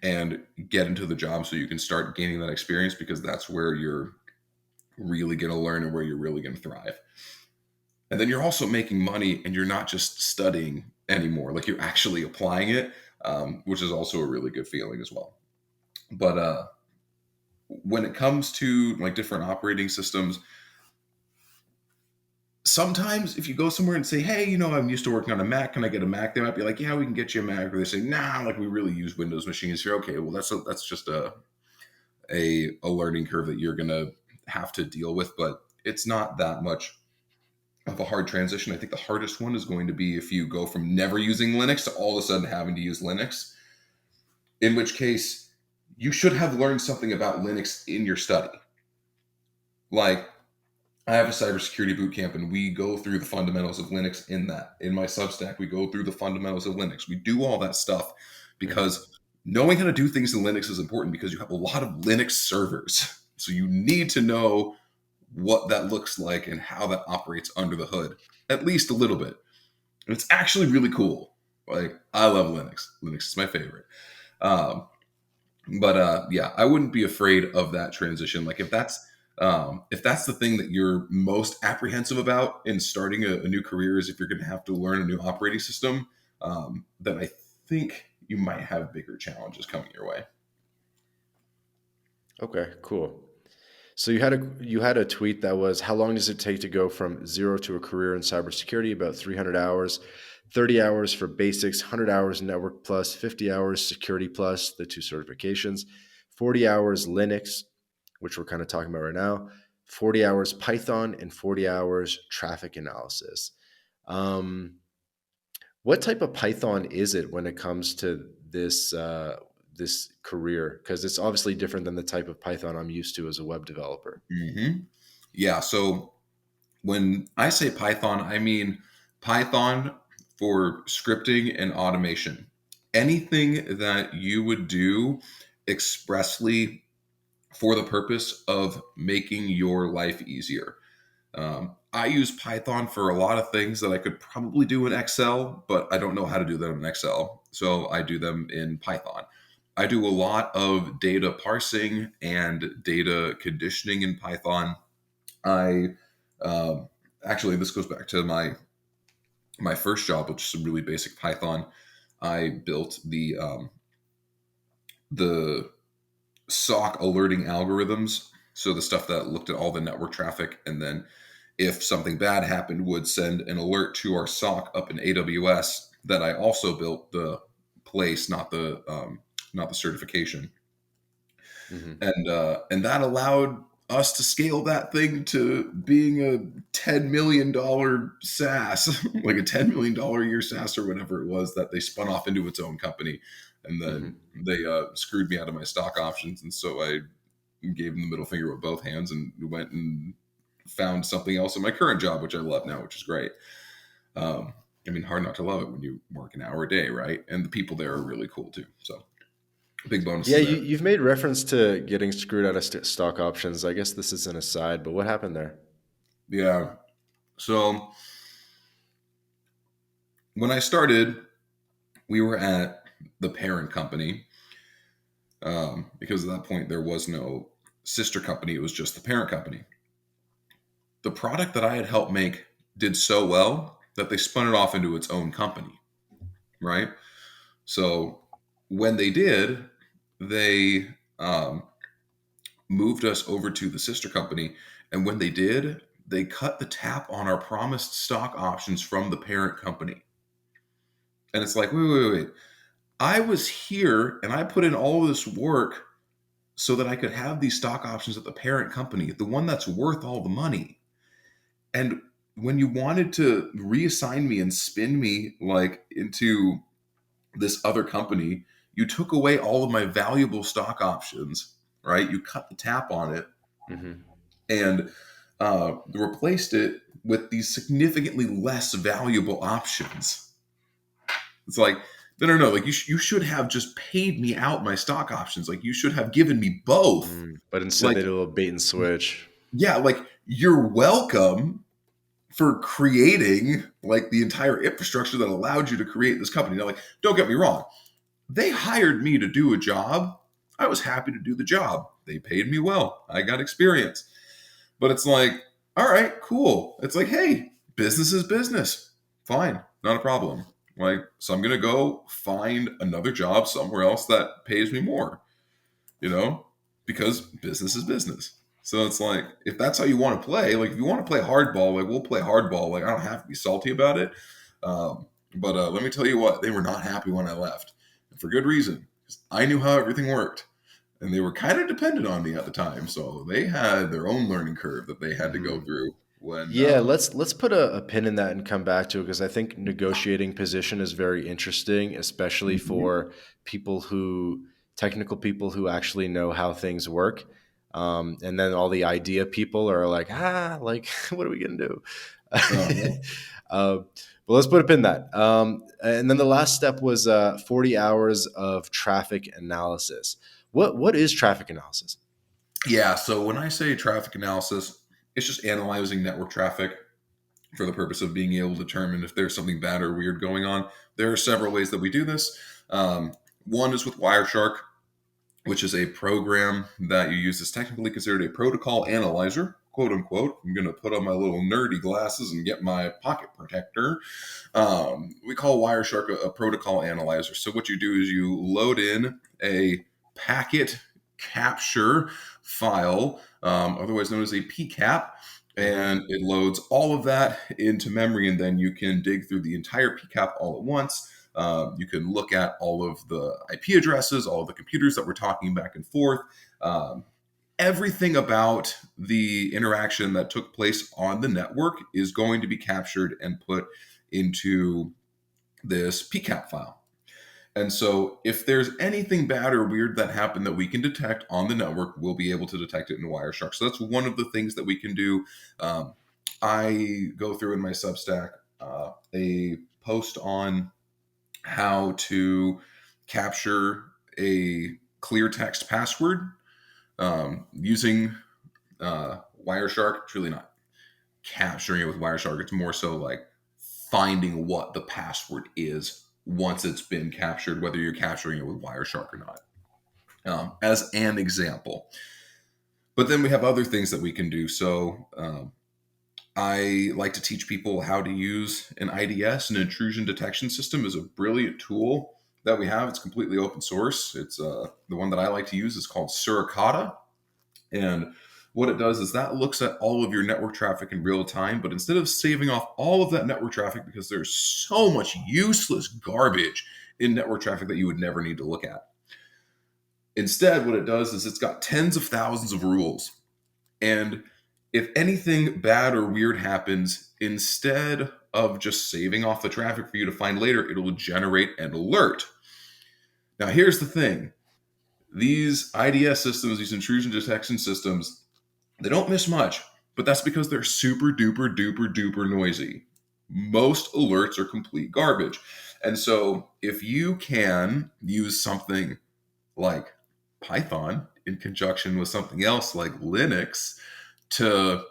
and get into the job so you can start gaining that experience, because that's where you're really going to learn and where you're really going to thrive. And then you're also making money and you're not just studying anymore, like you're actually applying it, which is also a really good feeling as well. But when it comes to like different operating systems, sometimes if you go somewhere and say, hey, I'm used to working on a Mac, can I get a Mac? They might be like, yeah, we can get you a Mac. Or they say, nah, like we really use Windows machines here. Okay, well that's just a learning curve that you're gonna have to deal with, but it's not that much of a hard transition. I think the hardest one is going to be if you go from never using Linux to all of a sudden having to use Linux, in which case you should have learned something about Linux in your study. Like, I have a cybersecurity boot camp and we go through the fundamentals of Linux in that. In my Substack, we go through the fundamentals of Linux. We do all that stuff Mhm. because knowing how to do things in Linux is important because you have a lot of Linux servers. So you need to know what that looks like and how that operates under the hood, at least a little bit. And it's actually really cool. Like, I love Linux. Linux is my favorite. Um, but yeah, I wouldn't be afraid of that transition. Like, if that's the thing that you're most apprehensive about in starting a new career, is if you're going to have to learn a new operating system, then I think you might have bigger challenges coming your way. Okay, cool. So you had a tweet that was, how long does it take to go from zero to a career in cybersecurity? About 300 hours, 30 hours for basics, 100 hours network plus, 50 hours security plus, the two certifications, 40 hours Linux, which we're kind of talking about right now, 40 hours Python, and 40 hours traffic analysis. Um, what type of Python is it when it comes to this career? Because it's obviously different than the type of Python I'm used to as a web developer. Hmm. Yeah. So when I say Python, I mean Python for scripting and automation. Anything that you would do expressly for the purpose of making your life easier. I use Python for a lot of things that I could probably do in Excel, but I don't know how to do them in Excel. So I do them in Python. I do a lot of data parsing and data conditioning in Python. I actually, this goes back to my first job, which is some really basic Python. I built the SOC alerting algorithms. So the stuff that looked at all the network traffic, and then if something bad happened, would send an alert to our SOC up in AWS. That I also built the place, not the certification, Hmm. and that allowed us to scale that thing to being a $10 million SaaS, like a $10 million a year SaaS or whatever it was that they spun off into its own company, and then Hmm. they screwed me out of my stock options, and so I gave them the middle finger with both hands and went and found something else in my current job, which I love now, which is great. Um, I mean, hard not to love it when you work an hour a day, right? And the people there are really cool too. So big Yeah, bonuses there. you've made reference to getting screwed out of stock options. I guess this is an aside, but what happened there? Yeah. So when I started, we were at the parent company, because at that point there was no sister company. It was just the parent company. The product that I had helped make did so well that they spun it off into its own company, right? So when they did, they moved us over to the sister company. And when they did, they cut the tap on our promised stock options from the parent company. And it's like, wait. I was here and I put in all this work so that I could have these stock options at the parent company, the one that's worth all the money. And when you wanted to reassign me and spin me like into this other company, you took away all of my valuable stock options, right? You cut the tap on it Hmm. and replaced it with these significantly less valuable options. It's like, no, no, no. Like you should have just paid me out my stock options. Like you should have given me both. But instead, they Like, do a little bait and switch. yeah, like you're welcome for creating like the entire infrastructure that allowed you to create this company. Now, like, don't get me wrong. They hired me to do a job. I was happy to do the job. They paid me well. I got experience. But it's like, all right, cool. It's like, hey, business is business. Fine, not a problem. Like, so I'm gonna go find another job somewhere else that pays me more, you know, because business is business. So it's like, if that's how you want to play, like if you want to play hardball, like we'll play hardball. Like I don't have to be salty about it. But let me tell you what, they were not happy when I left, and for good reason. 'Cause I knew how everything worked, and they were kind of dependent on me at the time. So they had their own learning curve that they had to go Hmm. through when. Yeah, let's put a pin in that and come back to it because I think negotiating position is very interesting, especially Mhm. for people who technical people who actually know how things work. And then all the idea people are like, like, what are we gonna do? Uh-huh. But let's put a pin in that. And then the last step was 40 hours of traffic analysis. What is traffic analysis? Yeah. So when I say traffic analysis, it's just analyzing network traffic for the purpose of being able to determine if there's something bad or weird going on. There are several ways that we do this. Um, One is with Wireshark, which is a program that you use that's technically considered a protocol analyzer, quote unquote. I'm going to put on my little nerdy glasses and get my pocket protector. We call Wireshark a protocol analyzer. So what you do is you load in a packet capture file, otherwise known as a PCAP, Hmm. and it loads all of that into memory, and then you can dig through the entire PCAP all at once. You can look at all of the IP addresses, all of the computers that we're talking back and forth, um, everything about the interaction that took place on the network is going to be captured and put into this PCAP file. And so, if there's anything bad or weird that happened that we can detect on the network, we'll be able to detect it in Wireshark. So that's one of the things that we can do. Um, I go through in my Substack a post on how to capture a clear text password using Wireshark. It's really not capturing it with Wireshark. It's more so like finding what the password is once it's been captured, whether you're capturing it with Wireshark or not, as an example. But then we have other things that we can do. So I like to teach people how to use an IDS, an intrusion detection system, is a brilliant tool that we have. It's completely open source. It's the one that I like to use is called Suricata. And what it does is that looks at all of your network traffic in real time, but instead of saving off all of that network traffic, because there's so much useless garbage in network traffic that you would never need to look at. Instead, what it does is it's got tens of thousands of rules. And if anything bad or weird happens, instead of just saving off the traffic for you to find later, it'll generate an alert. Now, here's the thing: these IDS systems, these intrusion detection systems, they don't miss much, but that's because they're super duper duper duper noisy. Most alerts are complete garbage. And so if you can use something like Python in conjunction with something else like Linux to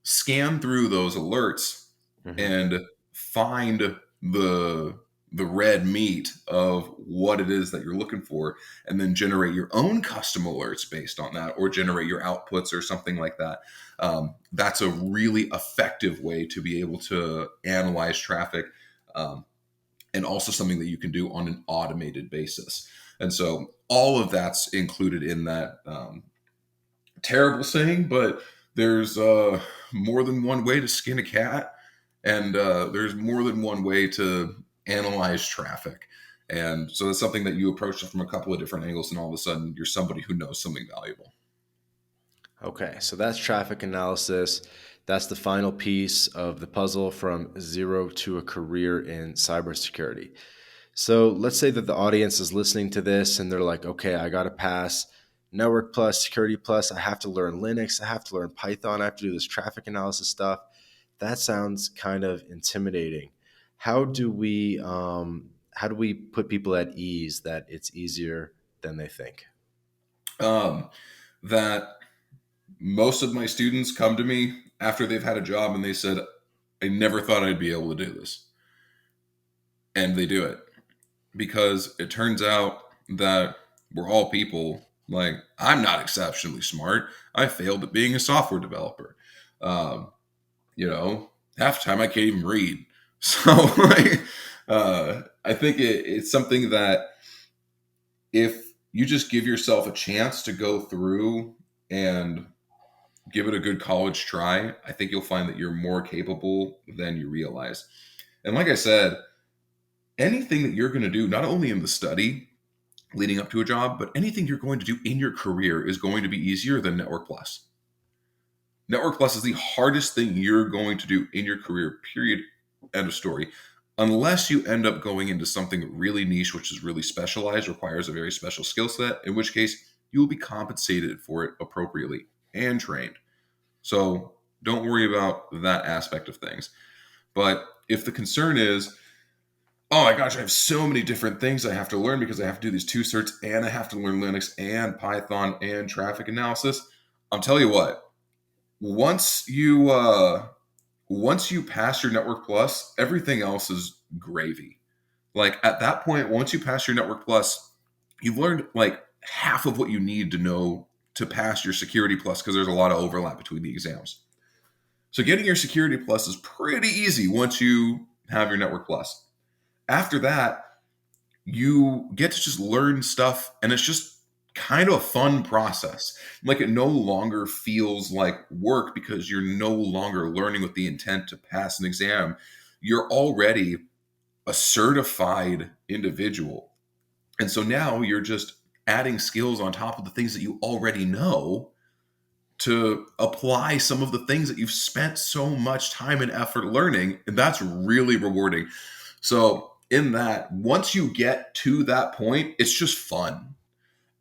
scan through those alerts Hmm. and find the red meat of what it is that you're looking for, and then generate your own custom alerts based on that, or generate your outputs or something like that. That's a really effective way to be able to analyze traffic, um, and also something that you can do on an automated basis. And so all of that's included in that. Terrible saying, but there's more than one way to skin a cat, and there's more than one way to analyze traffic. And so that's something that you approach from a couple of different angles, and all of a sudden you're somebody who knows something valuable. Okay, so that's traffic analysis. That's the final piece of the puzzle from zero to a career in cybersecurity. So let's say that the audience is listening to this and they're like, okay, I got to pass Network Plus, Security Plus. I have to learn Linux. I have to learn Python. I have to do this traffic analysis stuff. That sounds kind of intimidating. How do we put people at ease that it's easier than they think? Um, that most of my students come to me after they've had a job and they said, I never thought I'd be able to do this. And they do it because it turns out that we're all people. Like, I'm not exceptionally smart. I failed at being a software developer. Um, Half the time I can't even read. So, I think it's something that if you just give yourself a chance to go through and give it a good college try, I think you'll find that you're more capable than you realize. And like I said, anything that you're going to do, not only in the study leading up to a job, but anything you're going to do in your career is going to be easier than Network Plus. Network Plus is the hardest thing you're going to do in your career, period. End of story. Unless you end up going into something really niche, which is really specialized, requires a very special skill set, in which case you will be compensated for it appropriately and trained. So don't worry about that aspect of things. But if the concern is, oh my gosh, I have so many different things I have to learn because I have to do these two certs and I have to learn Linux and Python and traffic analysis, I'll tell you what, once you pass your Network Plus, everything else is gravy. Like at that point, once you pass your Network Plus, you've learned like half of what you need to know to pass your Security Plus because there's a lot of overlap between the exams. So getting your Security Plus is pretty easy once you have your Network Plus. After that, you get to just learn stuff and it's just kind of a fun process. Like it no longer feels like work because you're no longer learning with the intent to pass an exam. You're already a certified individual. And so now you're just adding skills on top of the things that you already know to apply some of the things that you've spent so much time and effort learning. And that's really rewarding. So, in that, once you get to that point, it's just fun.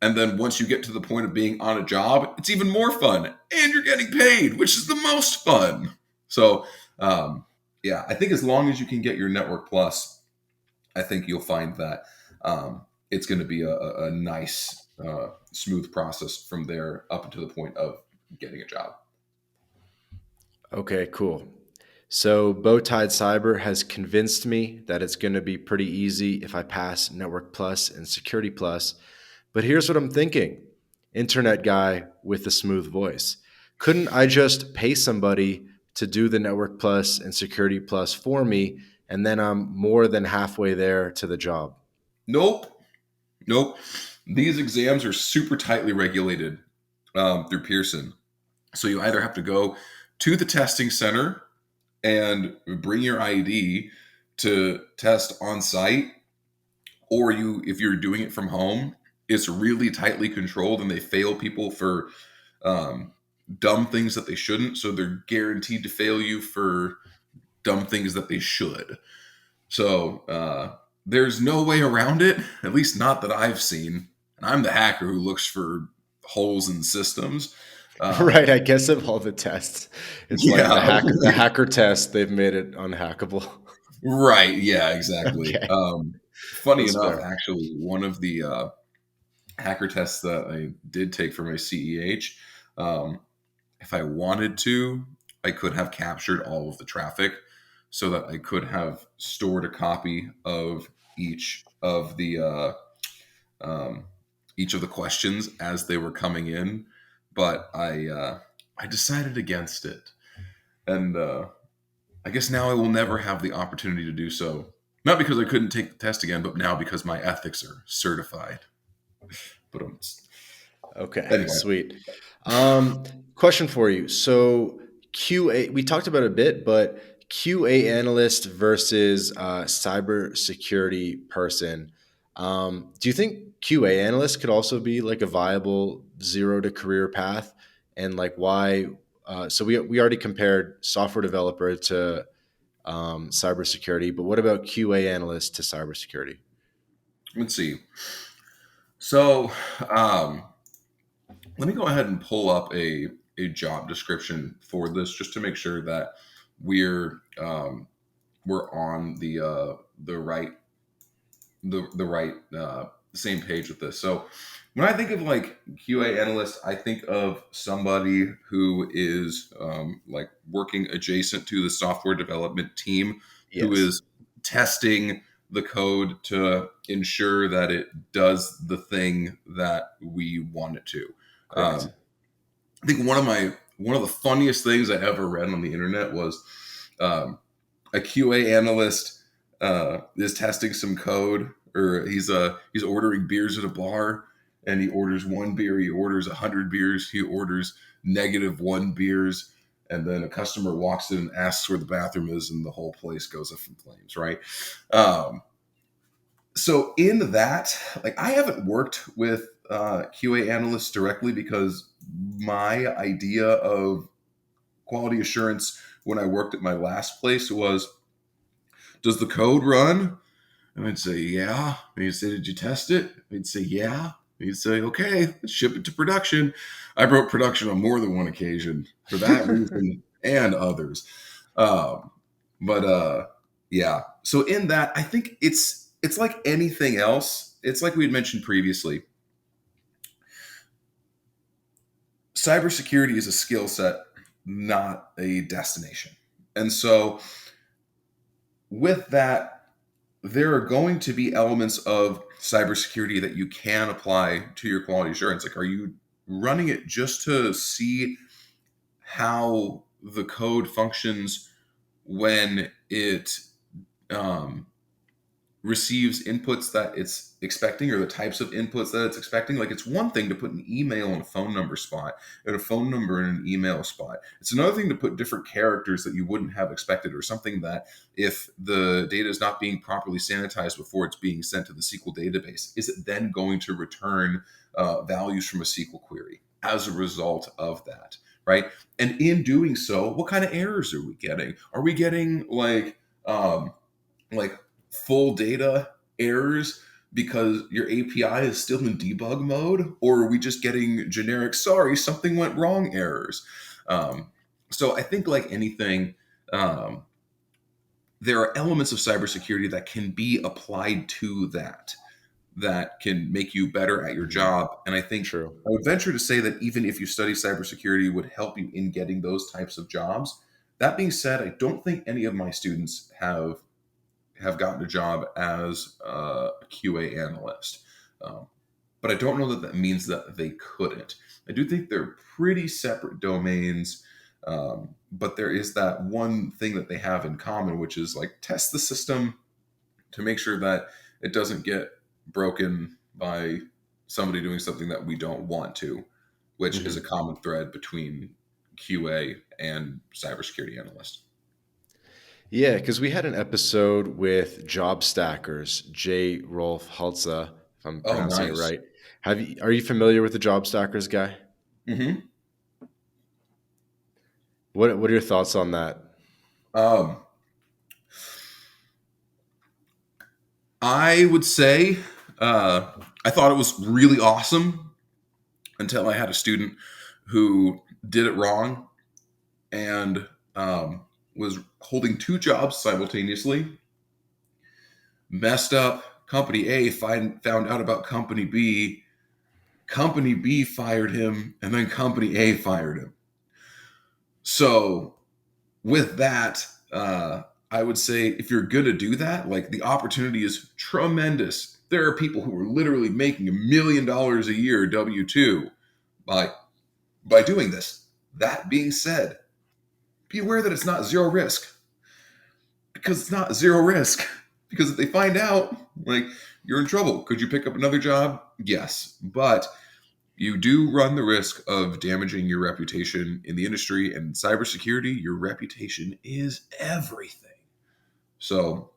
And then once you get to the point of being on a job, it's even more fun. And you're getting paid, which is the most fun. So, yeah, I think as long as you can get your Network Plus, I think you'll find that it's going to be a nice, smooth process from there up until the point of getting a job. Okay, cool. So BowTiedCyber has convinced me that it's going to be pretty easy if I pass Network Plus and Security Plus. But here's what I'm thinking. Internet guy with a smooth voice. Couldn't I just pay somebody to do the Network Plus and Security Plus for me, and then I'm more than halfway there to the job? Nope. Nope. These exams are super tightly regulated through Pearson. So you either have to go to the testing center and bring your ID to test on site, or if you're doing it from home, it's really tightly controlled and they fail people for um, dumb things that they shouldn't. So they're guaranteed to fail you for dumb things that they should. So there's no way around it, at least not that I've seen. And I'm the hacker who looks for holes in systems. Right, I guess of all the tests, it's like Yeah, the hacker test, they've made it unhackable. right. Yeah, exactly. Okay, Funny that's enough, fair. actually, one of the hacker tests that I did take for my CEH, um, if I wanted to, I could have captured all of the traffic so that I could have stored a copy of um, each of the questions as they were coming in, but I decided against it, and I guess now I will never have the opportunity to do so. Not because I couldn't take the test again, but now because my ethics are certified. But Okay, anyway, sweet. Um, Question for you. So QA, we talked about it a bit, but QA analyst versus cybersecurity person. Do you think QA analyst could also be like a viable zero to career path? And like why? So we already compared software developer to cybersecurity, but what about QA analyst to cybersecurity? Let's see. So um, let me go ahead and pull up a job description for this just to make sure that we're we're on the right the right same page with this. So when I think of like QA analyst, I think of somebody who is like working adjacent to the software development team, who Yes, is testing the code to ensure that it does the thing that we want it to. correct. Um, I think one of the funniest things I ever read on the internet was um, a QA analyst is testing some code, or he's ordering beers at a bar, and he orders one beer, he orders 100 beers, he orders -1 beers, and then a customer walks in and asks where the bathroom is, and the whole place goes up in flames, right? Um, so in that, like I haven't worked with QA analysts directly because my idea of quality assurance when I worked at my last place was, does the code run? And I'd say, yeah. And he'd say, did you test it? I'd say, yeah. And he'd say, okay, let's ship it to production. I broke production on more than one occasion for that reason and others. Um, but yeah. So in that, I think it's like anything else. It's like we had mentioned previously. Cybersecurity is a skill set, not a destination. And so with that, there are going to be elements of cybersecurity that you can apply to your quality assurance. Like, are you running it just to see how the code functions when it um, receives inputs that it's expecting, or the types of inputs that it's expecting? Like, it's one thing to put an email in a phone number spot and a phone number in an email spot. It's another thing to put different characters that you wouldn't have expected, or something that, if the data is not being properly sanitized before it's being sent to the SQL database, is it then going to return values from a SQL query as a result of that, right? And in doing so, what kind of errors are we getting? Are we getting like full data errors because your API is still in debug mode, or are we just getting generic "sorry, something went wrong" errors? Um, so I think, like anything, um, there are elements of cybersecurity that can be applied to that can make you better at your Mhm. job. And I think True. I would venture to say that even if you study cybersecurity, would help you in getting those types of jobs. That being said, I don't think any of my students have gotten a job as a QA analyst. Um, but I don't know that that means that they couldn't. I do think they're pretty separate domains, but there is that one thing that they have in common, which is like test the system to make sure that it doesn't get broken by somebody doing something that we don't want to, which is a Mhm. common thread between QA and cybersecurity analyst. Yeah, because we had an episode with job stackers, J. Rolf Haltza, if I'm Oh, pronouncing it nice. right. Are you familiar with the job stackers guy? hmm What are your thoughts on that? Um, I would say I thought it was really awesome until I had a student who did it wrong and was holding two jobs simultaneously, messed up. Company A found out about Company B. Company B fired him, and then Company A fired him. So with that, I would say if you're going to do that, like the opportunity is tremendous. There are people who are literally making $1 million a year W-2 by doing this. That being said, be aware that it's not zero risk, because it's not zero risk. Because if they find out, like, you're in trouble. Could you pick up another job? Yes, but you do run the risk of damaging your reputation in the industry. And cybersecurity, your reputation is everything. So,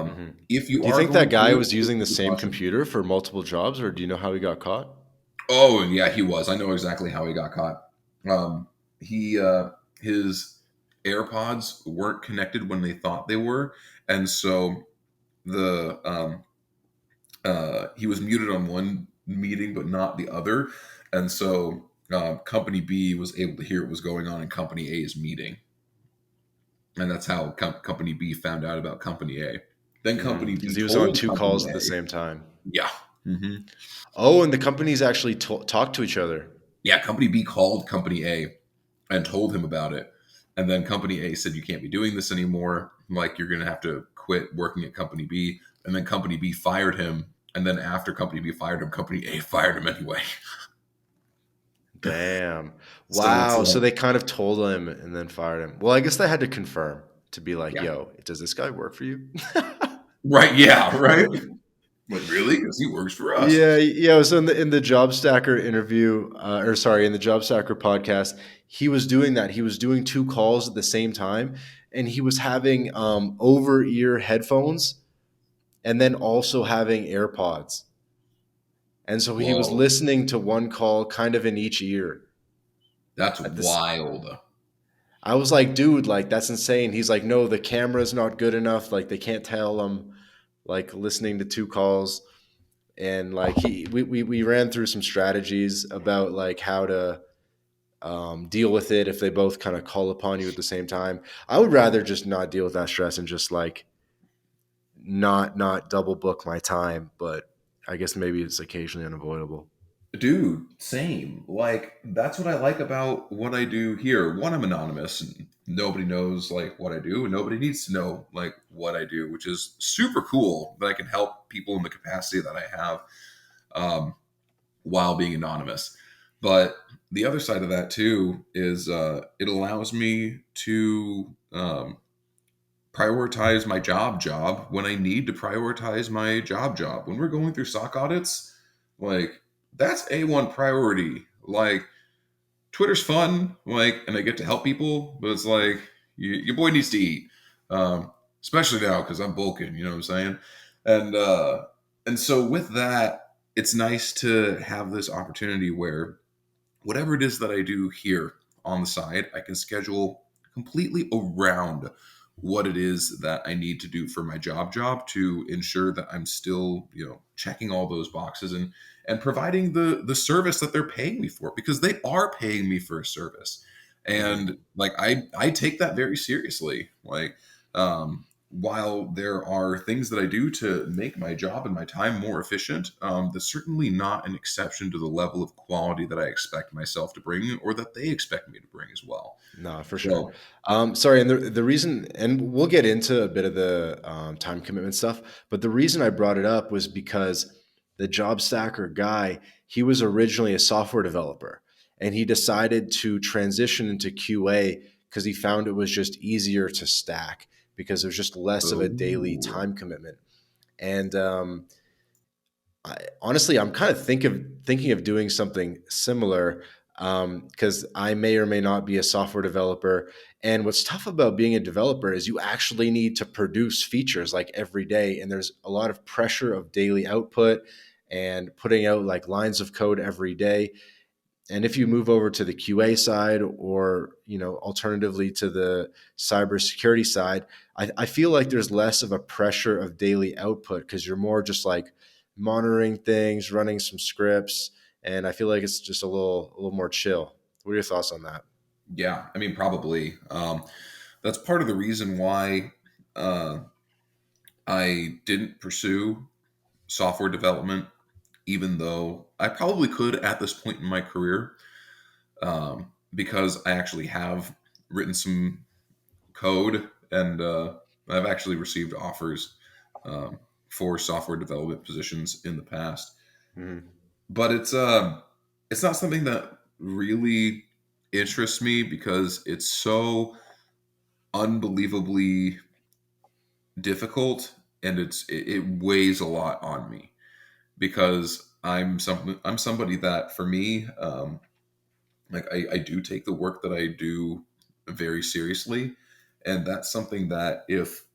Mhm. if you Do you are think that going to guy do it, was just using the be same caution. computer for multiple jobs, or do you know how he got caught? Oh, yeah, he was. I know exactly how he got caught. Um, he his AirPods weren't connected when they thought they were, and so the he was muted on one meeting but not the other, and so Company B was able to hear what was going on in Company A's meeting, and that's how Company B found out about Company A. Then Company Because B he was on told two Company calls at the A. same time. Yeah. Hmm. Oh, and the companies actually talk to each other. Yeah, Company B called Company A and told him about it. And then Company A said, "You can't be doing this anymore. Like, you're going to have to quit working at Company B." And then Company B fired him. And then after Company B fired him, Company A fired him anyway. Damn. So it's Wow. So they kind of told him and then fired him. Well, I guess they had to confirm to be like, yeah, yo, does this guy work for you? right, yeah, right. Like, really? Because he works for us. Yeah, yeah. So in the Job Stacker interview, or sorry, in the Job Stacker podcast, he was doing that. He was doing two calls at the same time, and he was having over ear headphones, and then also having AirPods. And so he was Whoa, listening to one call kind of in each ear that's at this. wild. I was like, dude, like that's insane. He's like, no, the camera's not good enough. Like they can't tell I'm like listening to two calls. And like we ran through some strategies about like how to deal with it if they both kind of call upon you at the same time. I would rather just not deal with that stress and just like not double book my time. But I guess maybe it's occasionally unavoidable. Dude, same. Like, that's what I like about what I do here. One, I'm anonymous and nobody knows like what I do, and nobody needs to know like what I do, which is super cool that I can help people in the capacity that I have, um, while being anonymous. But the other side of that too is it allows me to prioritize my job when I need to prioritize my job. When we're going through SOC audits, like, that's A1 priority. Like, Twitter's fun, like, and I get to help people, but it's like, your boy needs to eat. Especially now because I'm bulking, you know what I'm saying? And so with that, it's nice to have this opportunity where whatever it is that I do here on the side, I can schedule completely around what it is that I need to do for my job to ensure that I'm still, checking all those boxes and providing the service that they're paying me for, because they are paying me for a service. Mm-hmm. And like, I take that very seriously. Like, while there are things that I do to make my job and my time more efficient, that's certainly not an exception to the level of quality that I expect myself to bring or that they expect me to bring as well. No, for sure. So, Sorry, and the reason, and we'll get into a bit of the time commitment stuff, but the reason I brought it up was because the job stacker guy, he was originally a software developer, and he decided to transition into QA because he found it was just easier to stack because there's just less of a daily oh, time commitment. And honestly, I'm kind of thinking of doing something similar because I may or may not be a software developer. And what's tough about being a developer is you actually need to produce features like every day, and there's a lot of pressure of daily output and putting out like lines of code every day. And if you move over to the QA side, or alternatively to the cybersecurity side, I feel like there's less of a pressure of daily output because you're more just like monitoring things, running some scripts, and I feel like it's just a little more chill. What are your thoughts on that? yeah, I mean, probably. That's part of the reason why uh, I didn't pursue software development, even though I probably could at this point in my career, because I actually have written some code, and I've actually received offers um, for software development positions in the past. Mhm. But it's not something that really interests me because it's so unbelievably difficult, and it weighs a lot on me because I'm somebody that, for me, like, I do take the work that I do very seriously, and that's something that if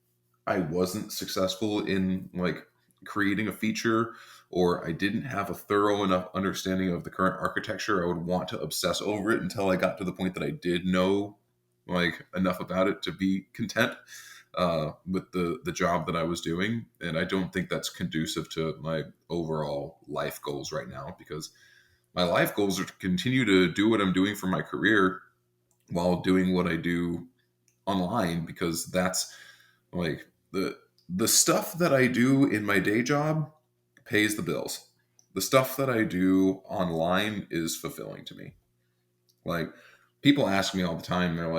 I wasn't successful in like creating a feature, or I didn't have a thorough enough understanding of the current architecture, I would want to obsess over it until I got to the point that I did know like enough about it to be content with the job that I was doing. And I don't think that's conducive to my overall life goals right now, because my life goals are to continue to do what I'm doing for my career while doing what I do online, because that's like the stuff that I do in my day job pays the bills. The stuff that I do online is fulfilling to me. Like, people ask me all the time, they're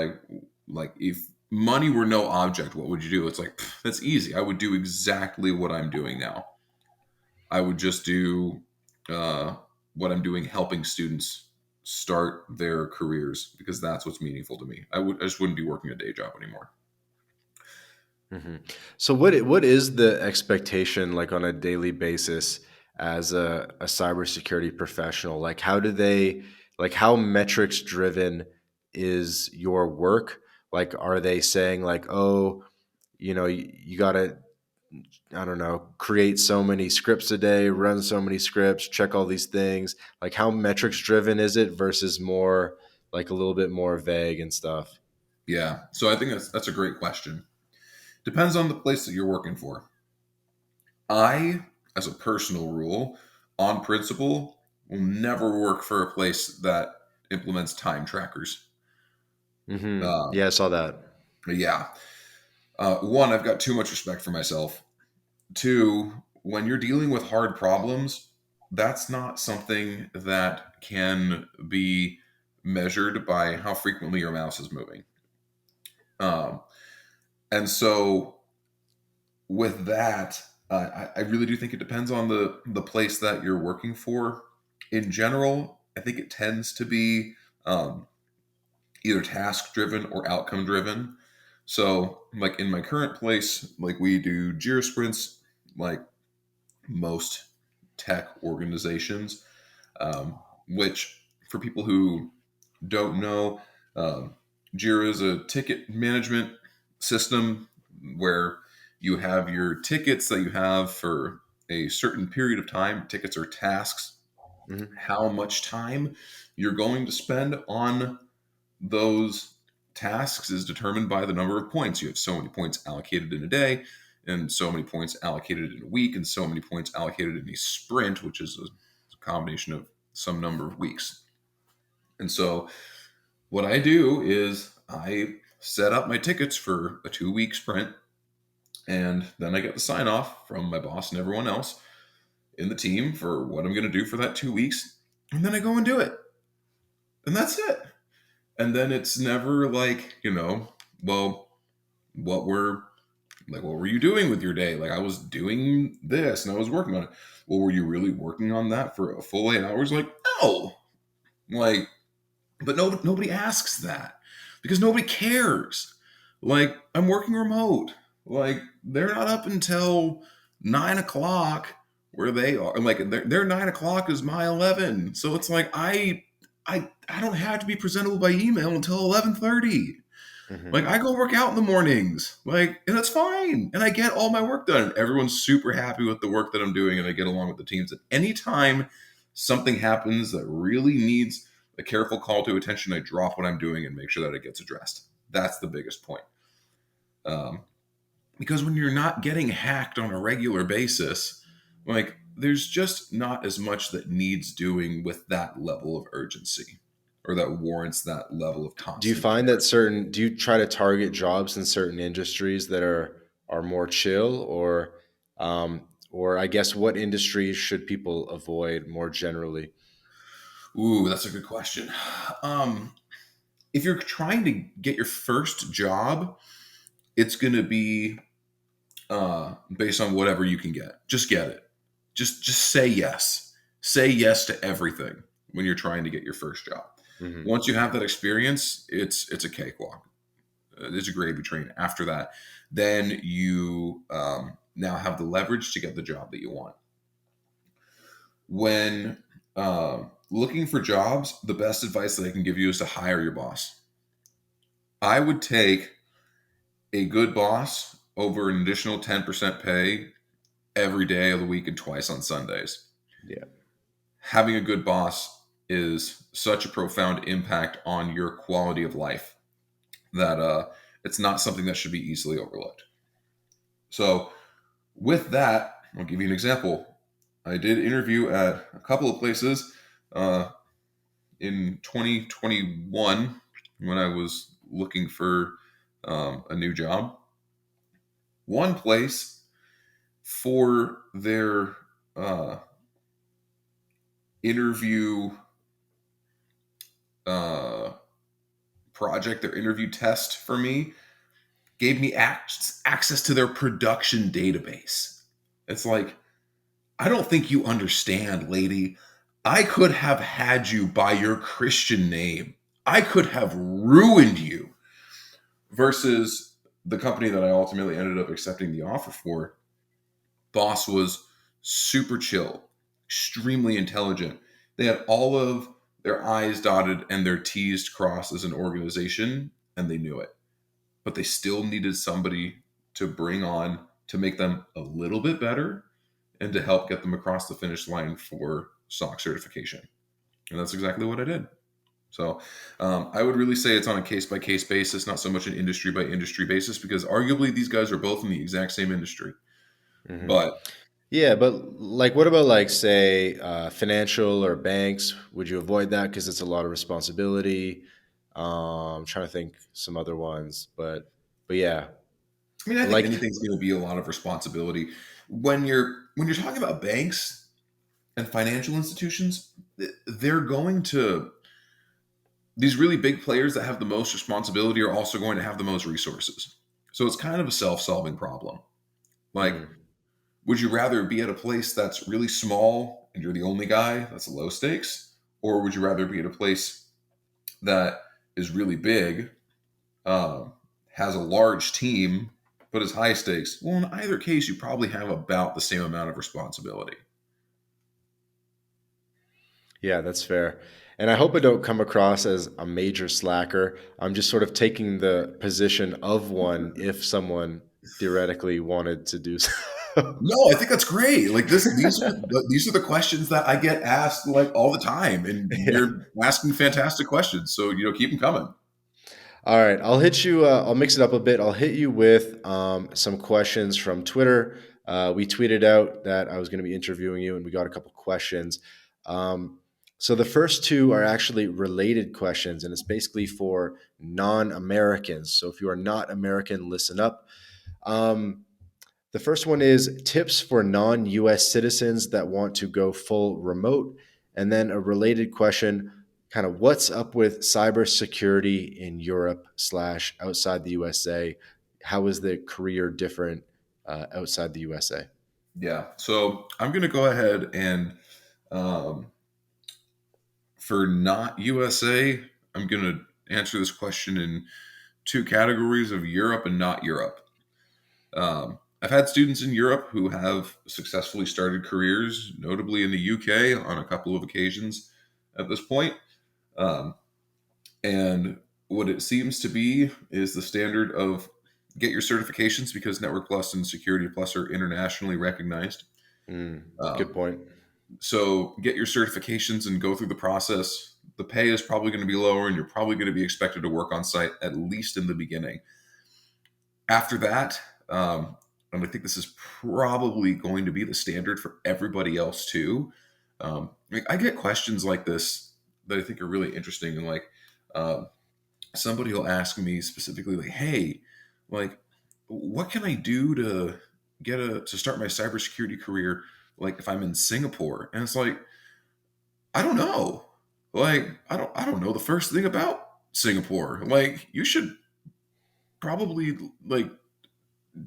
like if money were no object, what would you do? It's like, that's easy. I would do exactly what I'm doing now. I would just do uh, what I'm doing, helping students start their careers, because that's what's meaningful to me. I just wouldn't be working a day job anymore. Hmm. So what is the expectation like on a daily basis as a cybersecurity professional? Like how do they like how metrics driven is your work? Like are they saying like, oh, you gotta, I don't know, create so many scripts a day, run so many scripts, check all these things. Like how metrics driven is it versus more like a little bit more vague and stuff? Yeah, so I think that's a great question. Depends on the place that you're working for. I, as a personal rule, on principle, will never work for a place that implements time trackers. Uh, Yeah, I saw that. yeah. One, I've got too much respect for myself. Two, when you're dealing with hard problems, that's not something that can be measured by how frequently your mouse is moving. Um, and so, with that, I really do think it depends on the place that you're working for. In general, I think it tends to be um, either task driven or outcome driven. So, like in my current place, like we do Jira sprints, like most tech organizations, which for people who don't know, um, Jira is a ticket management system where you have your tickets that you have for a certain period of time. Tickets are tasks. Hmm. How much time you're going to spend on those tasks is determined by the number of points. You have so many points allocated in a day, and so many points allocated in a week, and so many points allocated in a sprint, which is a combination of some number of weeks. And so what I do is I set up my tickets for a 2 week sprint, and then I get the sign off from my boss and everyone else in the team for what I'm going to do for that 2 weeks. And then I go and do it. And that's it. And then it's never like, well, what were what were you doing with your day? Like, I was doing this and I was working on it. Well, were you really working on that for a full 8 hours? Like, no. Like, but nobody asks that because nobody cares. Like, I'm working remote. Like, they're not up until 9 o'clock where they are. Like, their 9 o'clock is my 11. So it's like I don't have to be presentable by email until 11:30. Hmm. Like, I go work out in the mornings, like, and that's fine. And I get all my work done. Everyone's super happy with the work that I'm doing, and I get along with the teams. At any time something happens that really needs a careful call to attention, I drop what I'm doing and make sure that it gets addressed. That's the biggest point. Um, because when you're not getting hacked on a regular basis, like, there's just not as much that needs doing with that level of urgency, or that warrants that level of Do you constant find that care. certain do you try to target jobs in certain industries that are more chill or I guess what industries should people avoid more generally? Ooh, that's a good question. Um, if you're trying to get your first job, it's going to be based on whatever you can get. Just get it. Just say yes. Say yes to everything when you're trying to get your first job. Hmm. Once you have that experience, it's a cakewalk. It's a gravy train. After that, then you now have the leverage to get the job that you want. When looking for jobs, the best advice that I can give you is to hire your boss. I would take a good boss over an additional 10% pay every day of the week and twice on Sundays. Yeah. Having a good boss is such a profound impact on your quality of life that it's not something that should be easily overlooked. So, with that, I'll give you an example. I did interview at a couple of places uh, in 2021 when I was looking for a new job. One place for their uh, interview uh, project, their interview test for me, gave me access to their production database. It's like, I don't think you understand, lady. I could have had you by your Christian name. I could have ruined you. Versus the company that I ultimately ended up accepting the offer for, boss was super chill, extremely intelligent. They had all of their I's dotted and their T's crossed as an organization, and they knew it. But they still needed somebody to bring on to make them a little bit better and to help get them across the finish line for SOC certification. And that's exactly what I did. So I would really say it's on a case by case basis, not so much an industry by industry basis, because arguably these guys are both in the exact same industry. Hmm. But Yeah, but like, what about like, say, financial or banks? Would you avoid that because it's a lot of responsibility? I'm trying to think some other ones, but yeah, I mean, I think like, anything's going to be a lot of responsibility when you're talking about banks and financial institutions. They're going to these really big players that have the most responsibility are also going to have the most resources. So it's kind of a self-solving problem. Like, mm, would you rather be at a place that's really small and you're the only guy that's low stakes? Or would you rather be at a place that is really big, um, has a large team, but is high stakes? Well, in either case, you probably have about the same amount of responsibility. yeah, that's fair. And I hope I don't come across as a major slacker. I'm just sort of taking the position of one if someone theoretically wanted to do so. No, I think that's great. Like these are the questions that I get asked like all the time, and Yeah. you're asking fantastic questions. So keep them coming. All right, I'll hit you. I'll mix it up a bit. I'll hit you with some questions from Twitter. We tweeted out that I was going to be interviewing you, and we got a couple questions. Um, so the first two are actually related questions, and it's basically for non-Americans. So if you are not American, listen up. Um, the first one is tips for non US citizens that want to go full remote. And then a related question, kind of what's up with cybersecurity in Europe slash outside the USA? How is the career different outside the USA? Yeah. So I'm going to go ahead and um, for not USA, I'm going to answer this question in two categories of Europe and not Europe. I've had students in Europe who have successfully started careers, notably in the UK, on a couple of occasions at this point. Um, and what it seems to be is the standard of get your certifications because Network Plus and Security Plus are internationally recognized. Good Um, point. so get your certifications and go through the process. The pay is probably going to be lower, and you're probably going to be expected to work on site at least in the beginning. After that, and I think this is probably going to be the standard for everybody else too. Like I get questions like this that I think are really interesting, and like um, somebody will ask me specifically, like, "Hey, like, what can I do to to start my cybersecurity career? Like, if I'm in Singapore?" And it's like, I don't know. Like, I don't know the first thing about Singapore. Like, you should probably like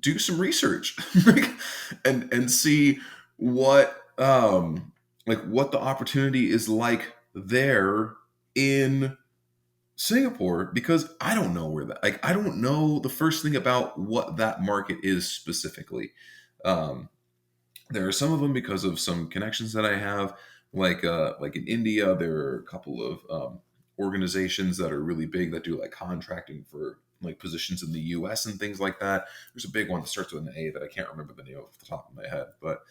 do some research like, and see what what the opportunity is like there in Singapore, because I don't know where that, like, I don't know the first thing about what that market is specifically. um there are some of them because of some connections that I have, like in India there are a couple of organizations that are really big that do like contracting for like positions in the US and things like that. There's a big one that starts with an A that I can't remember the name off the top of my head, but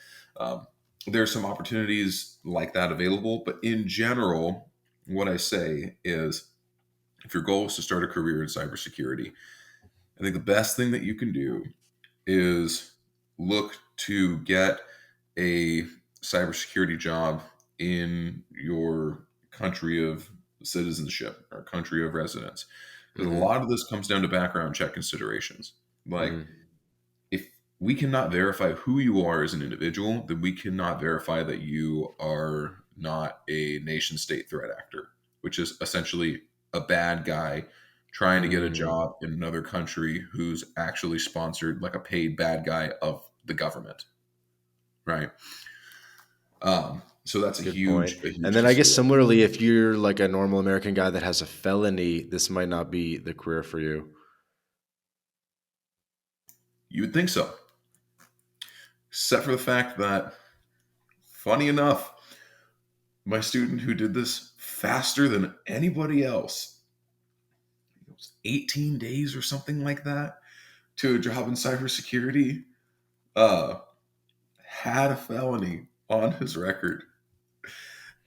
there's some opportunities like that available. But in general, what I say is if your goal is to start a career in cybersecurity, I think the best thing that you can do is look to get a cybersecurity job in your country of citizenship or country of residence. Because a Mm-hmm. lot of this comes down to background check considerations. Like, Mm-hmm. if we cannot verify who you are as an individual, then we cannot verify that you are not a nation state threat actor, which is essentially a bad guy trying to get a Mm-hmm. job in another country who's actually sponsored, like a paid bad guy of the government, right? So that's Good point. a And huge then I guess consideration. similarly, if you're like a normal American guy that has a felony, this might not be the career for you. You would think so, except for the fact that, funny enough, my student who did this faster than anybody else, it was 18 days or something like that, to a job in cybersecurity, uh, had a felony on his record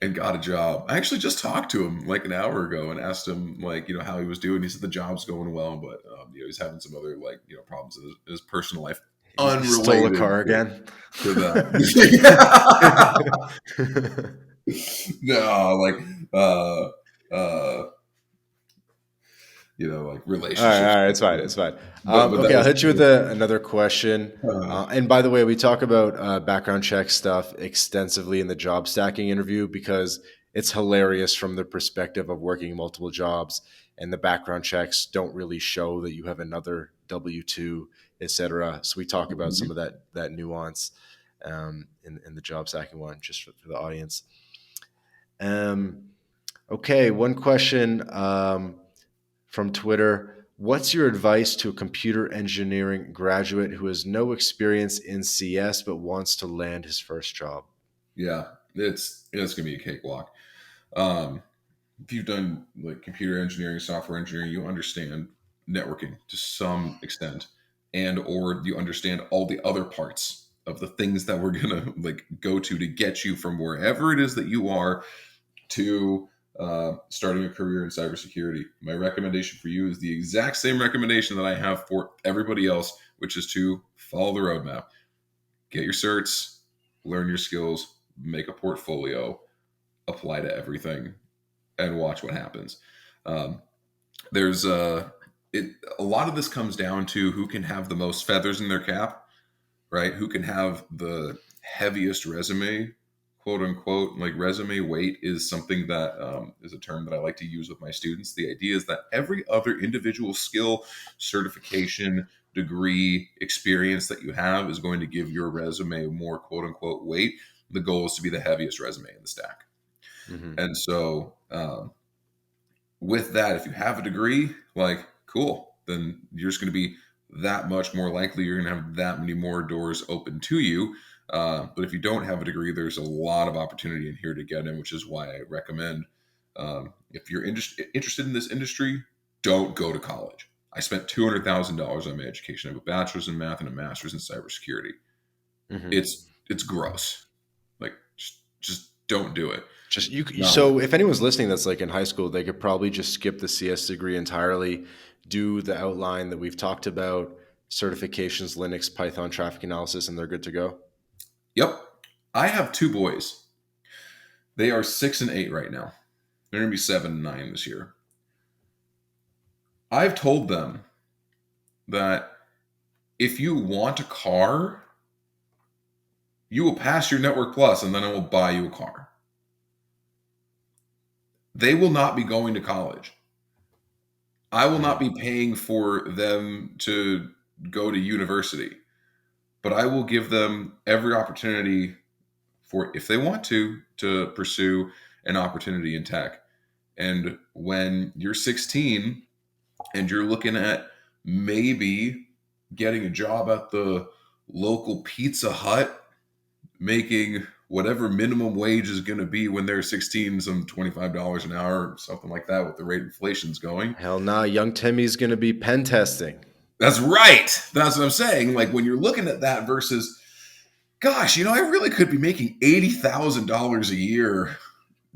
and got a job. I actually just talked to him like an hour ago and asked him, like, how he was doing. He said the job's going well, but he's having some other, like, problems in his personal life He stole a unrelated car again. to that. No, like, uh, uh, like relationships. All right, it's fine, it's fine. But that Okay, I'll was hit you with another question. And by the way, we talk about background check stuff extensively in the job stacking interview because it's hilarious from the perspective of working multiple jobs, and the background checks don't really show that you have another W-2, etc. So we talk about some of that nuance in the job stacking one, just for the audience. Um, okay, one question. From Twitter. What's your advice to a computer engineering graduate who has no experience in CS but wants to land his first job? yeah, it's gonna be a cakewalk. Um, if you've done like computer engineering, software engineering, you understand networking to some extent, and or you understand all the other parts of the things that we're gonna like go to get you from wherever it is that you are to starting a career in cybersecurity. My recommendation for you is the exact same recommendation that I have for everybody else, which is to follow the roadmap. Get your certs, learn your skills, make a portfolio, apply to everything, and watch what happens. Um, there's a lot of this comes down to who can have the most feathers in their cap, right? Who can have the heaviest resume, quote unquote. Like, resume weight is something that is a term that I like to use with my students. The idea is that every other individual skill, certification, degree, experience that you have is going to give your resume more, quote unquote, weight. The goal is to be the heaviest resume in the stack. Mm-hmm. And so, with that, if you have a degree, like, cool, then you're just going to be that much more likely you're going to have that many more doors open to you. But if you don't have a degree, there's a lot of opportunity in here to get in, which is why I recommend, if you're interested in this industry, don't go to college. I spent $200,000 on my education. I have a bachelor's in math and a master's in cybersecurity. Mm-hmm. It's gross. Like, just don't do it. Just you. Not worth So it. if anyone's listening that's like in high school, they could probably just skip the CS degree entirely, do the outline that we've talked about, certifications, Linux, Python, traffic analysis, and they're good to go. Yep. I have two boys. They are 6 and 8 right now. They're going to be 7 and 9 this year. I've told them that if you want a car, you will pass your Network Plus and then I will buy you a car. They will not be going to college. I will not Mm-hmm. be paying for them to go to university, but I will give them every opportunity for, if they want to pursue an opportunity in tech. And when you're 16 and you're looking at maybe getting a job at the local Pizza Hut, making whatever minimum wage is going to be when they're 16, some $25 an hour, something like that, with the rate inflation's going. Hell nah, young Timmy's going to be pen testing. That's right. That's what I'm saying. Like when you're looking at that versus, gosh, I really could be making $80,000 a year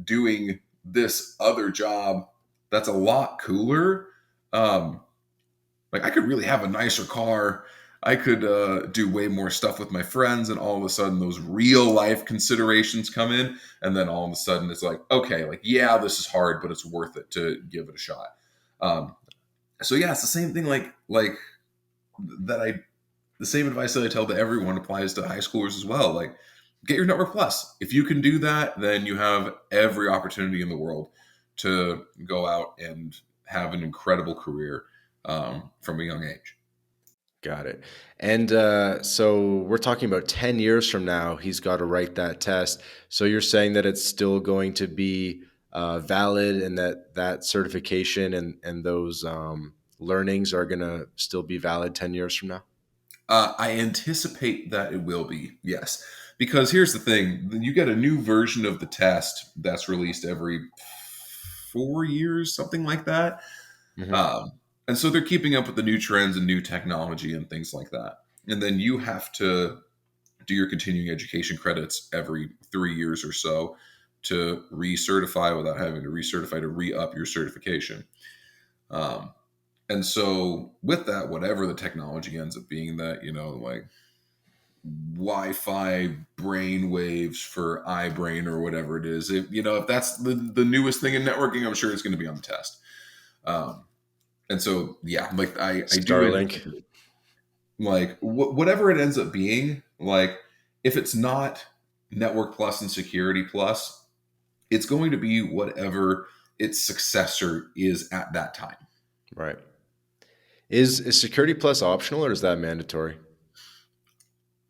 doing this other job that's a lot cooler. Like I could really have a nicer car. I could do way more stuff with my friends, and all of a sudden those real life considerations come in, and then all of a sudden it's like, okay, like yeah, this is hard, but it's worth it to give it a shot. Um, so yeah, it's the same thing. Like that. The same advice that I tell to everyone applies to high schoolers as well. Like, get your Network Plus. If you can do that, then you have every opportunity in the world to go out and have an incredible career from a young age. Got it. And so we're talking about 10 years from now, he's got to write that test. So you're saying that it's still going to be valid, and that certification and those learnings are going to still be valid 10 years from now? I anticipate that it will be, yes. Because here's the thing, you get a new version of the test that's released every 4 years, something like that. Hmm. Um, and so they're keeping up with the new trends and new technology and things like that. And then you have to do your continuing education credits every 3 years or so to recertify without having to recertify to re-up your certification. Um, and so with that, whatever the technology ends up being, that, like Wi-Fi brain waves for iBrain or whatever it is, if that's the newest thing in networking, I'm sure it's going to be on the test. And so, yeah, like I do Starlink. anticipate, like whatever it ends up being, like if it's not Network Plus and Security Plus, it's going to be whatever its successor is at that time. Right. Is Security Plus optional, or is that mandatory?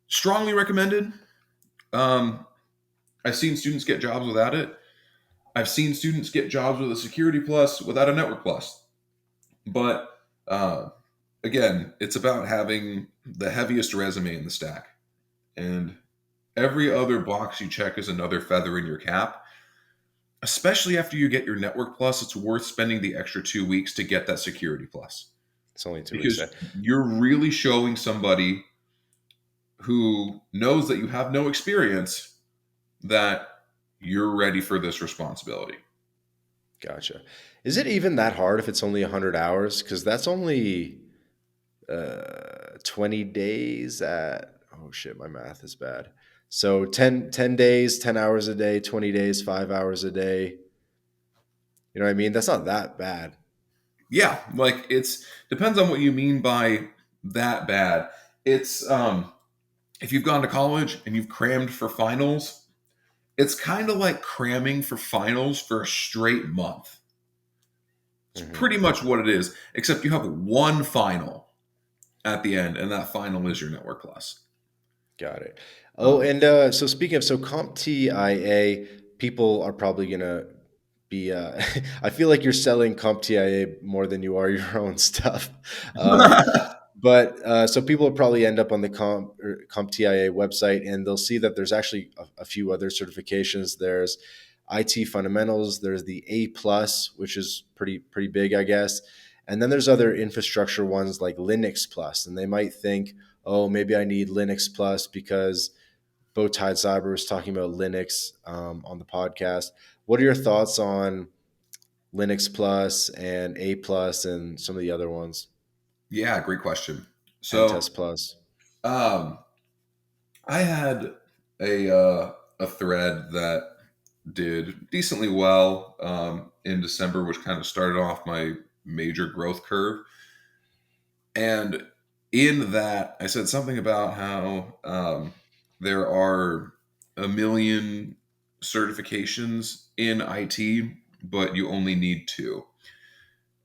Strongly recommended. Um, I've seen students get jobs without it. I've seen students get jobs with a Security Plus without a Network Plus. But uh, again, it's about having the heaviest resume in the stack. And every other box you check is another feather in your cap. Especially after you get your Network Plus, it's worth spending the extra 2 weeks to get that Security Plus. It's only 2 weeks. Because you're really showing somebody who knows that you have no experience that you're ready for this responsibility. Gotcha. Is it even that hard if it's only 100 hours? Because that's only 20 days at, oh shit, my math is bad. So 10 days, 10 hours a day, 20 days, 5 hours a day. You know what I mean? That's not that bad. Yeah, like it's depends on what you mean by that bad. It's if you've gone to college and you've crammed for finals, it's kind of like cramming for finals for a straight month. It's Hmm. pretty much what it is, except you have one final at the end, and that final is your Network Plus. Got it. Oh, Um, and so speaking of, so CompTIA, people are probably gonna be. I feel like you're selling CompTIA more than you are your own stuff. Um, but so people will probably end up on the CompTIA website, and they'll see that there's actually a few other certifications. There's IT fundamentals. There's the A plus, which is pretty big, I guess. And then there's other infrastructure ones like Linux plus, and they might think, oh, maybe I need Linux plus because BowTiedCyber was talking about Linux on the podcast. What are your thoughts on Linux plus and A plus and some of the other ones? yeah, great question. Pen So, test plus. um, I had a thread that did decently well in December, which kind of started off my major growth curve. And in that, I said something about how there are a million certifications in IT, but you only need two.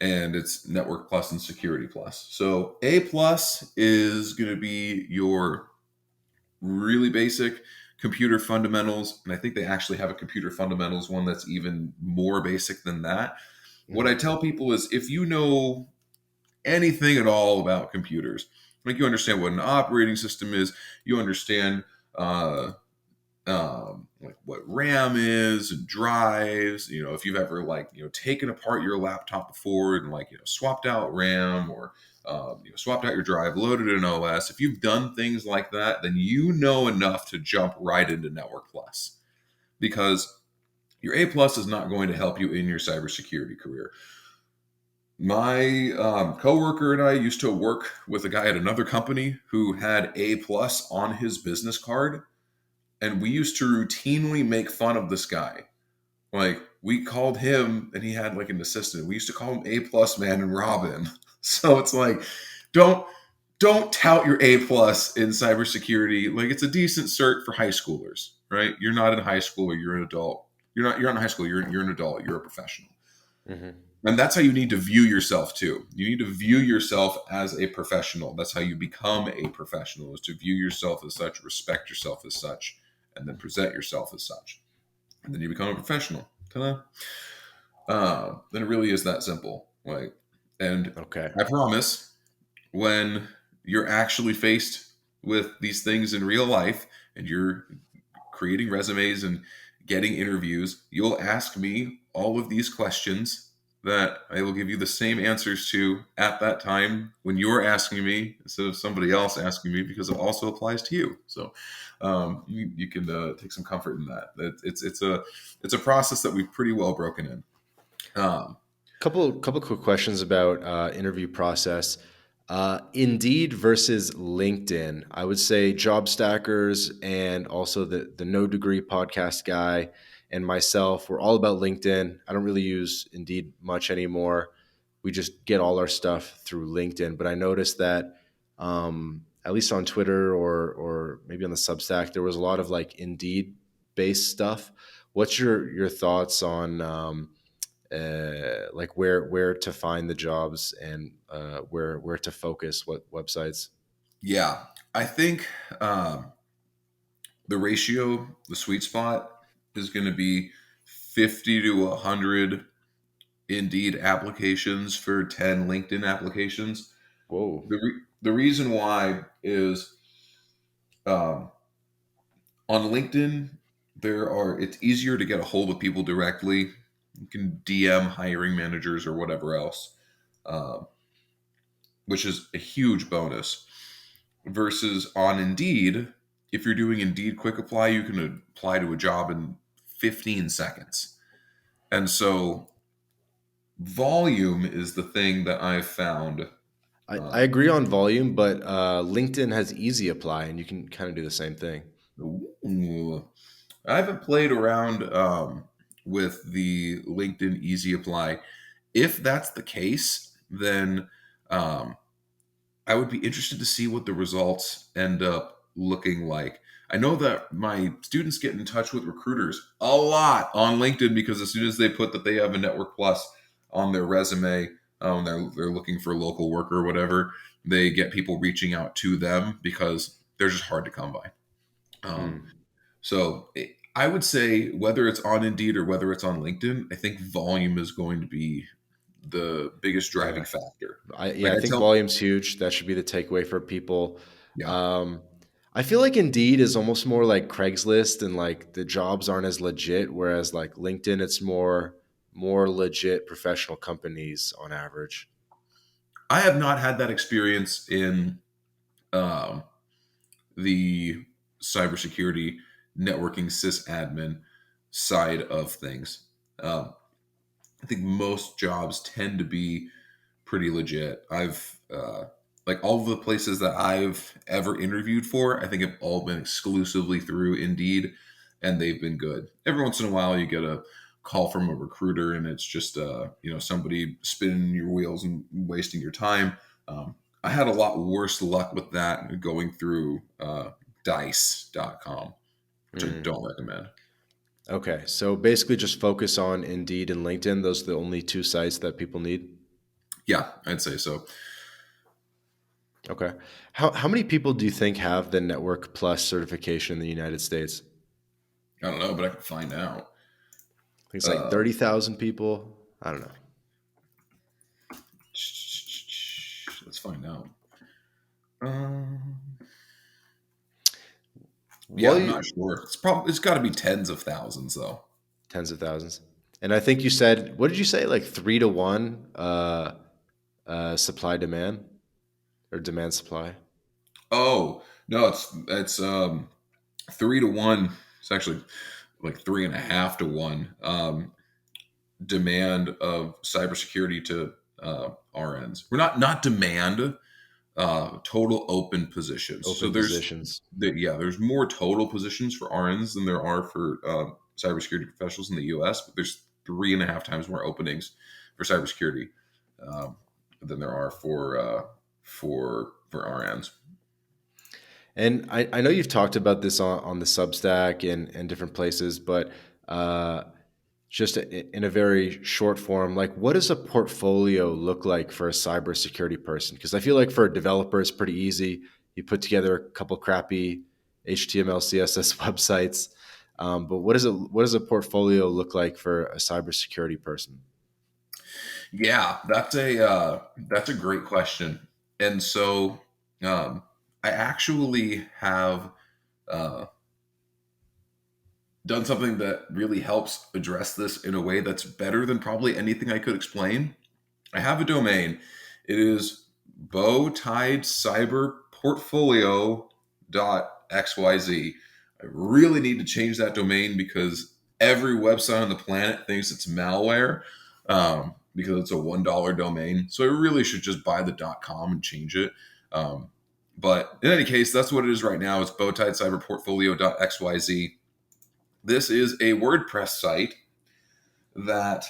And it's Network Plus and Security Plus. So A Plus is going to be your really basic computer fundamentals. And I think they actually have a computer fundamentals one that's even more basic than that. What I Mm-hmm. tell people is if you know anything at all about computers, like you understand what an operating system is, you understand uh, like what RAM is and drives. If you've ever taken apart your laptop before and swapped out RAM or swapped out your drive, loaded an OS. If you've done things like that, then you know enough to jump right into Network Plus, because your A plus is not going to help you in your cybersecurity career. My coworker and I used to work with a guy at another company who had A plus on his business card, and we used to routinely make fun of this guy. Like, we called him, and he had like an assistant. We used to call him A plus man and Robin. So it's like, don't don't tout your A plus in cybersecurity. Like, it's a decent cert for high schoolers, right? You're not in high school, or you're an adult. You're not in high school. You're an adult. You're a professional. Hmm. And that's how you need to view yourself too. You need to view yourself as a professional. That's how you become a professional, is to view yourself as such, respect yourself as such, and then present yourself as such. And then you become a professional. Ta-da. Then it really is that simple. And Okay. I promise, when you're actually faced with these things in real life and you're creating resumes and getting interviews, you'll ask me all of these questions that I will give you the same answers to at that time when you're asking me, instead of somebody else asking me, because it also applies to you. So you can take some comfort in that. It's a process that we've pretty well broken in. Um, Couple quick questions about interview process. Indeed versus LinkedIn. I would say job stackers and also the No Degree podcast guy and myself, we're all about LinkedIn. I don't really use Indeed much anymore. We just get all our stuff through LinkedIn. But I noticed that at least on Twitter or maybe on the Substack, there was a lot of like Indeed based stuff. What's your thoughts on like where to find the jobs and where to focus, what websites? yeah, I think the ratio, the sweet spot, is going to be 50 to 100 Indeed applications for 10 LinkedIn applications. Whoa. The reason why is, um, on LinkedIn, it's easier to get a hold of people directly. You can DM hiring managers or whatever else, um, which is a huge bonus. Versus on Indeed, if you're doing Indeed Quick Apply, you can apply to a job in 15 seconds. And so volume is the thing that I've found. I agree on volume, but LinkedIn has easy apply and you can kind of do the same thing. Ooh, I haven't played around with the LinkedIn Easy Apply. If that's the case, then um, I would be interested to see what the results end up looking like. I know that my students get in touch with recruiters a lot on LinkedIn, because as soon as they put that they have a Network Plus on their resume, they're looking for local work or whatever, they get people reaching out to them because they're just hard to come by. Um, Hmm. I would say, whether it's on Indeed or whether it's on LinkedIn, I think volume is going to be the biggest driving Yeah. factor. Yeah, Like I I think tell, volume's huge. That should be the takeaway for people. yeah. Um, I feel like Indeed is almost more like Craigslist and like the jobs aren't as legit, whereas like LinkedIn, it's more legit professional companies on average. I have not had that experience in um, the cybersecurity networking sysadmin side of things. Um, I think most jobs tend to be pretty legit. I've like all of the places that I've ever interviewed for, I think have all been exclusively through Indeed, and they've been good. Every once in a while, you get a call from a recruiter, and it's just somebody spinning your wheels and wasting your time. Um, I had a lot worse luck with that going through Dice.com, which I Hmm. don't recommend. Okay, so basically just focus on Indeed and LinkedIn. Those are the only two sites that people need. Yeah, I'd say so. Okay. How many people do you think have the Network Plus certification in the United States? I don't know, but I can find out. I think it's like Uh, 30,000 people. I don't know. let's find out. Um, Yeah, Well, I'm not sure. It's got to be tens of thousands though. tens of thousands. And I think you said, what did you say? Like 3 to 1 supply demand or demand supply? Oh no, it's 3 to 1. It's actually like 3.5 to 1 demand of cybersecurity to RNs. We're not demand, total open positions. So Open positions. there's more total positions for RNs than there are for cybersecurity professionals in the U.S. But there's 3.5 times more openings for cybersecurity um, than there are for RNs. And I know you've talked about this on the Substack and different places, but uh, just in a very short form, like what does a portfolio look like for a cybersecurity person? Because I feel like for a developer, it's pretty easy. You put together a couple crappy HTML, CSS websites, but what does a portfolio look like for a cybersecurity person? Yeah, that's a great question. And so um, I actually have uh, done something that really helps address this in a way that's better than probably anything I could explain. I have a domain. It is BowTiedCyber I really need to change that domain because every website on the planet thinks it's malware because it's a $1 domain. So I really should just buy the .com and change it. Um, but in any case, that's what it is right now. It's BowTiedCyberPortfolio.xyz. This is a WordPress site that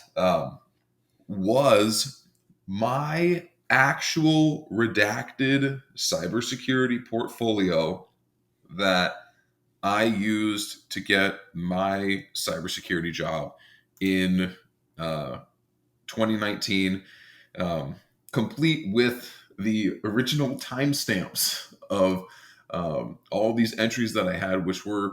was my actual redacted cybersecurity portfolio that I used to get my cybersecurity job in uh, 2019, um, complete with the original timestamps of all these entries that I had, which were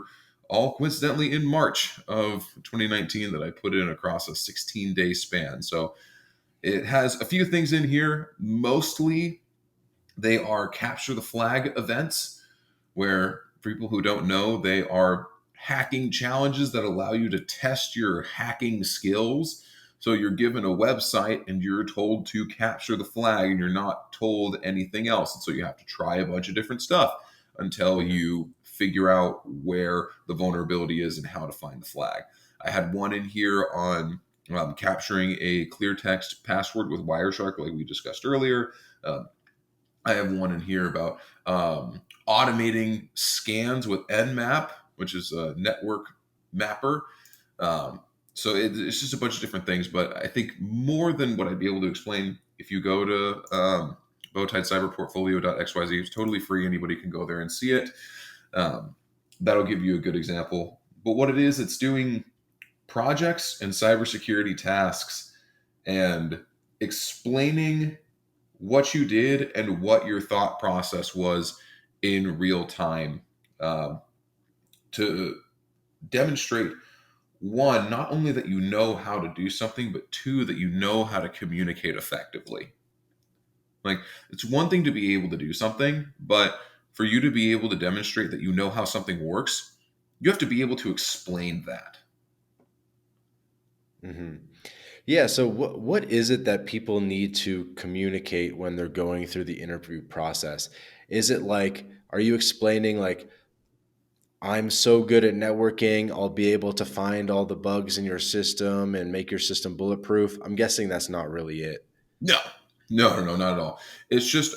all coincidentally in March of 2019 that I put in across a 16-day span. So it has a few things in here. Mostly they are capture the flag events, where for people who don't know, they are hacking challenges that allow you to test your hacking skills. So you're given a website and you're told to capture the flag and you're not told anything else. And so you have to try a bunch of different stuff until Mhm. you figure out where the vulnerability is and how to find the flag. I had one in here on capturing a clear text password with Wireshark, like we discussed earlier. Um, I have one in here about automating scans with Nmap, which is a network mapper. Um, so it's just a bunch of different things. But I think more than what I'd be able to explain, if you go to BowTiedCyberPortfolio.xyz, it's totally free. Anybody can go there and see it. Um, that'll give you a good example. But what it is, it's doing projects and cybersecurity tasks and explaining what you did and what your thought process was in real time um, to demonstrate one, not only that you know how to do something, but two, that you know how to communicate effectively. Like, it's one thing to be able to do something, but for you to be able to demonstrate that you know how something works, you have to be able to explain that. Hmm. Yeah. So what is it that people need to communicate when they're going through the interview process? Is it like, are you explaining like, I'm so good at networking, I'll be able to find all the bugs in your system and make your system bulletproof? I'm guessing that's not really it. No, no, not at all. It's just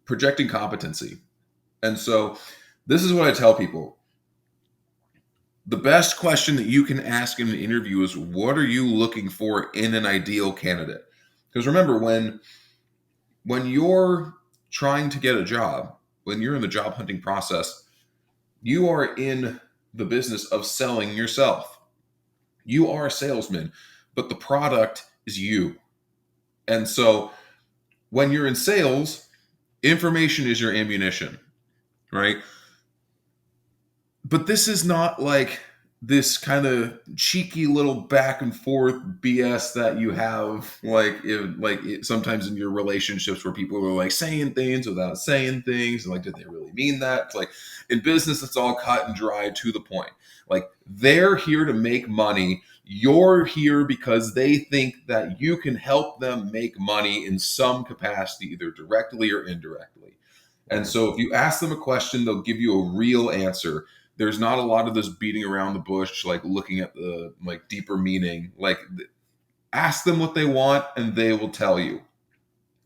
projecting competency. And so this is what I tell people. The best question that you can ask in an interview is, what are you looking for in an ideal candidate? Because remember, when you're trying to get a job, when you're in the job hunting process, you are in the business of selling yourself. You are a salesman, but the product is you. And so when you're in sales, information is your ammunition, right? But this is not like this kind of cheeky little back and forth BS that you have, sometimes in your relationships where people are like saying things without saying things, and like, did they really mean that? It's like in business, it's all cut and dry to the point. Like they're here to make money. You're here because they think that you can help them make money in some capacity, either directly or indirectly. And Mhm. so if you ask them a question, they'll give you a real answer. There's not a lot of this beating around the bush, like looking at the like deeper meaning. Like ask them what they want and they will tell you.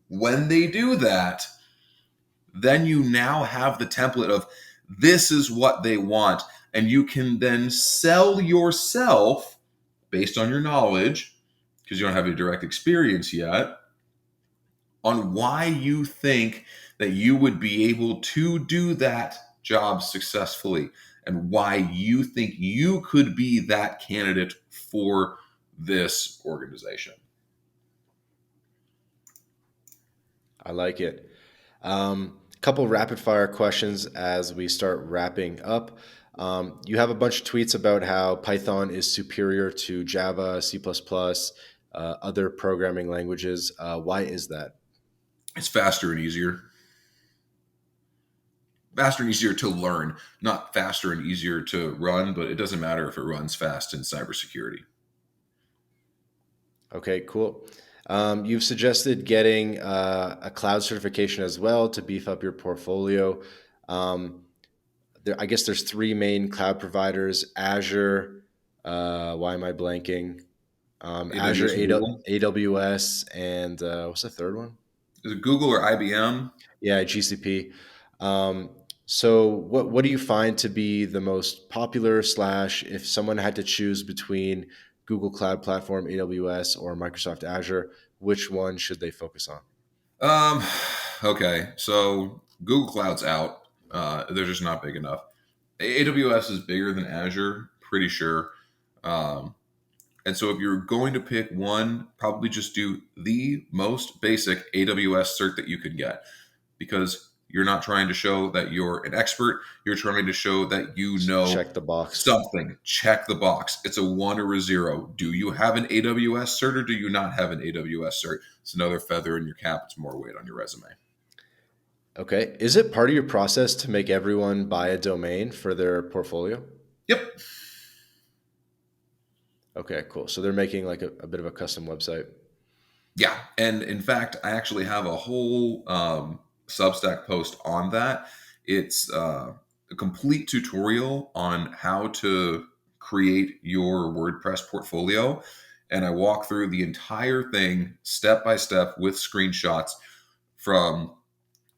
When they do that, then you now have the template of this is what they want. And you can then sell yourself based on your knowledge, because you don't have any direct experience yet, on why you think that you would be able to do that job successfully and why you think you could be that candidate for this organization. I like it. Couple rapid fire questions as we start wrapping up. You have a bunch of tweets about how Python is superior to Java, C++, other programming languages. Why is that? It's faster and easier. Faster and easier to learn, not faster and easier to run, but it doesn't matter if it runs fast in cybersecurity. Okay, cool. You've suggested getting a cloud certification as well to beef up your portfolio. Um, I guess there's three main cloud providers: Azure. Why am I blanking? Azure, AWS and Google. AWS, and what's the third one? Is it Google or IBM? Yeah, GCP. Um, so, what do you find to be the most popular slash if someone had to choose between Google Cloud Platform, AWS, or Microsoft Azure, which one should they focus on? Um, okay, so Google Cloud's out. They're just not big enough. AWS is bigger than Azure, pretty sure. Um, and so if you're going to pick one, probably just do the most basic AWS cert that you can get, because you're not trying to show that you're an expert. You're trying to show that you know Check the box. something. Check the box. It's a one or a zero. Do you have an AWS cert or do you not have an AWS cert? It's another feather in your cap. It's more weight on your resume. Okay. Is it part of your process to make everyone buy a domain for their portfolio? Yep. Okay, cool. So they're making like a bit of a custom website. Yeah. And in fact, I actually have a whole Substack post on that. It's a complete tutorial on how to create your WordPress portfolio. And I walk through the entire thing step by step with screenshots from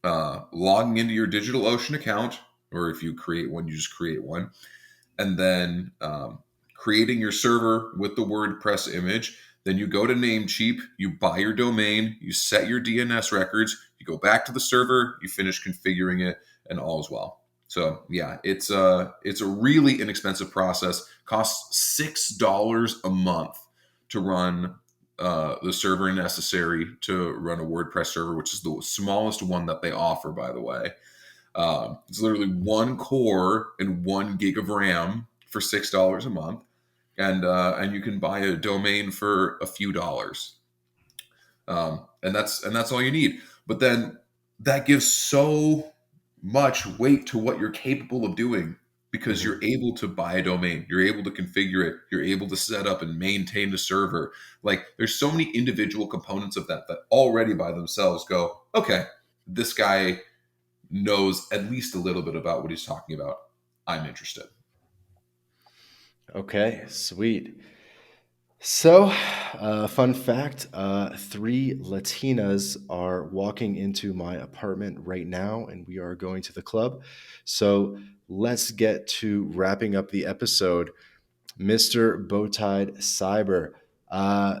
logging into your DigitalOcean account, or if you create one, you just create one, and then creating your server with the WordPress image. Then you go to Namecheap, you buy your domain, you set your DNS records, you go back to the server, you finish configuring it, and all is well. So yeah, it's a really inexpensive process. Costs $6 a month to run the server necessary to run a WordPress server, which is the smallest one that they offer, by the way. It's literally one core and 1 gig of RAM for $6 a month, and you can buy a domain for a few dollars, and that's all you need. But then that gives so much weight to what you're capable of doing, because Hmm. you're able to buy a domain, you're able to configure it, you're able to set up and maintain the server. Like there's so many individual components of that that already by themselves go, okay, this guy knows at least a little bit about what he's talking about. I'm interested. Okay, sweet. So, fun fact, three Latinas are walking into my apartment right now, and we are going to the club. So, let's get to wrapping up the episode. Mr. BowTiedCyber, uh,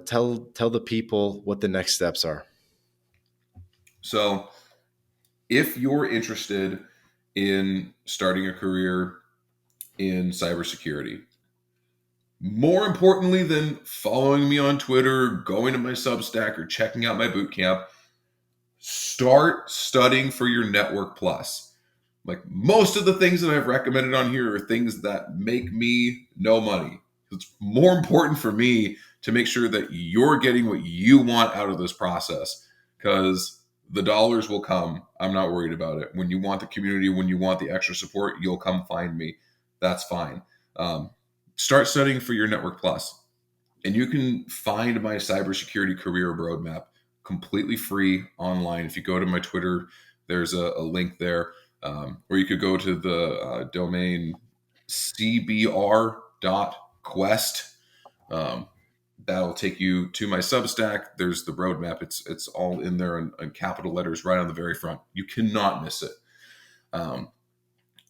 tell the people what the next steps are. So, if you're interested in starting a career in cybersecurity, more importantly than following me on Twitter, going to my Substack, or checking out my boot camp, start studying for your Network Plus. Like most of the things that I've recommended on here are things that make me no money. It's more important for me to make sure that you're getting what you want out of this process, because the dollars will come. I'm not worried about it. When you want the community, when you want the extra support, you'll come find me. That's fine. Start studying for your Network Plus. And you can find my cybersecurity career roadmap completely free online. If you go to my Twitter, there's a link there. Or you could go to the domain cbr.quest. That'll take you to my Substack. There's the roadmap. It's all in there in capital letters right on the very front. You cannot miss it. And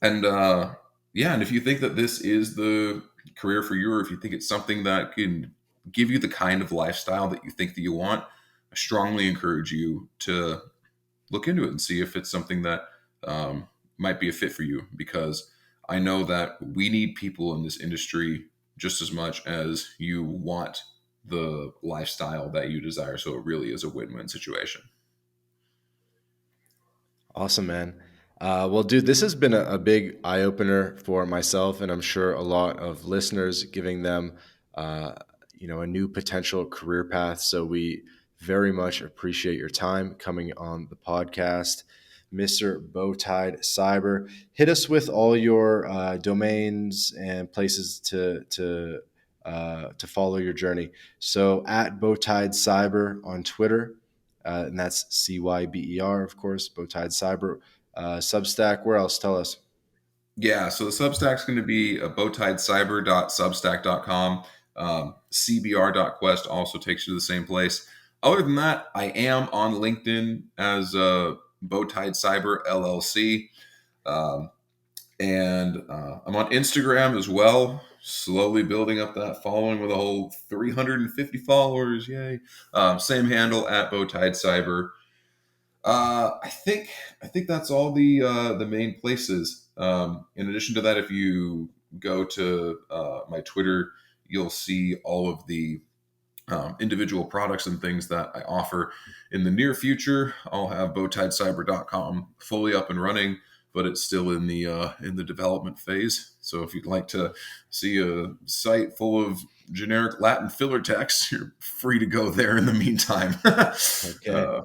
if you think that this is the career for you, or if you think it's something that can give you the kind of lifestyle that you think that you want, I strongly encourage you to look into it and see if it's something that might be a fit for you, because I know that we need people in this industry just as much as you want the lifestyle that you desire. So it really is a win-win situation. Awesome, man. Well, dude, this has been a big eye opener for myself, and I'm sure a lot of listeners, giving them, a new potential career path. So we very much appreciate your time coming on the podcast, Mr. BowTiedCyber. Hit us with all your domains and places to follow your journey. So at BowTiedCyber on Twitter. And that's CYBER, of course, BowTiedCyber. Substack, where else? Tell us. Yeah, so the Substack's going to be bowtiedcyber.substack.com. cbr.quest also takes you to the same place. Other than that, I am on LinkedIn as BowTiedCyber LLC. And I'm on Instagram as well, slowly building up that following with a whole 350 followers. Yay. Same handle at BowTiedCyber. I think that's all the main places. In addition to that, if you go to my Twitter, you'll see all of the individual products and things that I offer. In the near future, I'll have BowTiedCyber.com fully up and running, but it's still in the development phase. So if you'd like to see a site full of generic Latin filler text, you're free to go there in the meantime. Okay.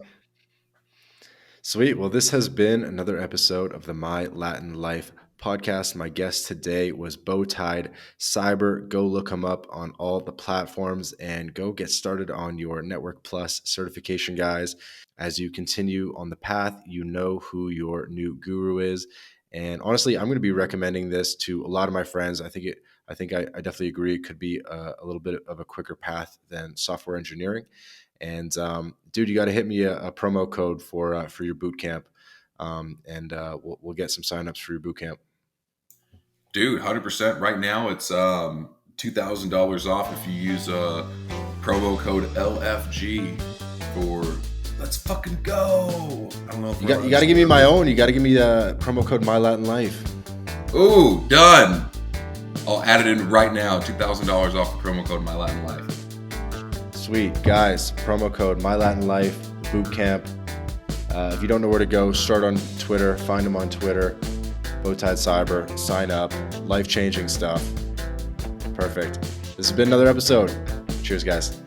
Sweet. Well, this has been another episode of the My Latin Life podcast. My guest today was BowTiedCyber. Go look him up on all the platforms and go get started on your Network Plus certification, guys. As you continue on the path, you know who your new guru is. And honestly, I'm going to be recommending this to a lot of my friends. I think I definitely agree. It could be a little bit of a quicker path than software engineering. And dude, you got to hit me a promo code for your boot camp, and we'll get some signups for your boot camp. Dude, 100%. Right now, it's $2,000 off if you use promo code LFG for Let's Fucking Go. I don't know if you got to give me my own. You got to give me the promo code My Latin Life. Ooh, done. I'll add it in right now. $2,000 off the promo code My Latin Life. Sweet, guys. Promo code My Latin Life boot camp. If you don't know where to go, start on Twitter. Find them on Twitter. BowTiedCyber. Sign up. Life-changing stuff. Perfect. This has been another episode. Cheers, guys.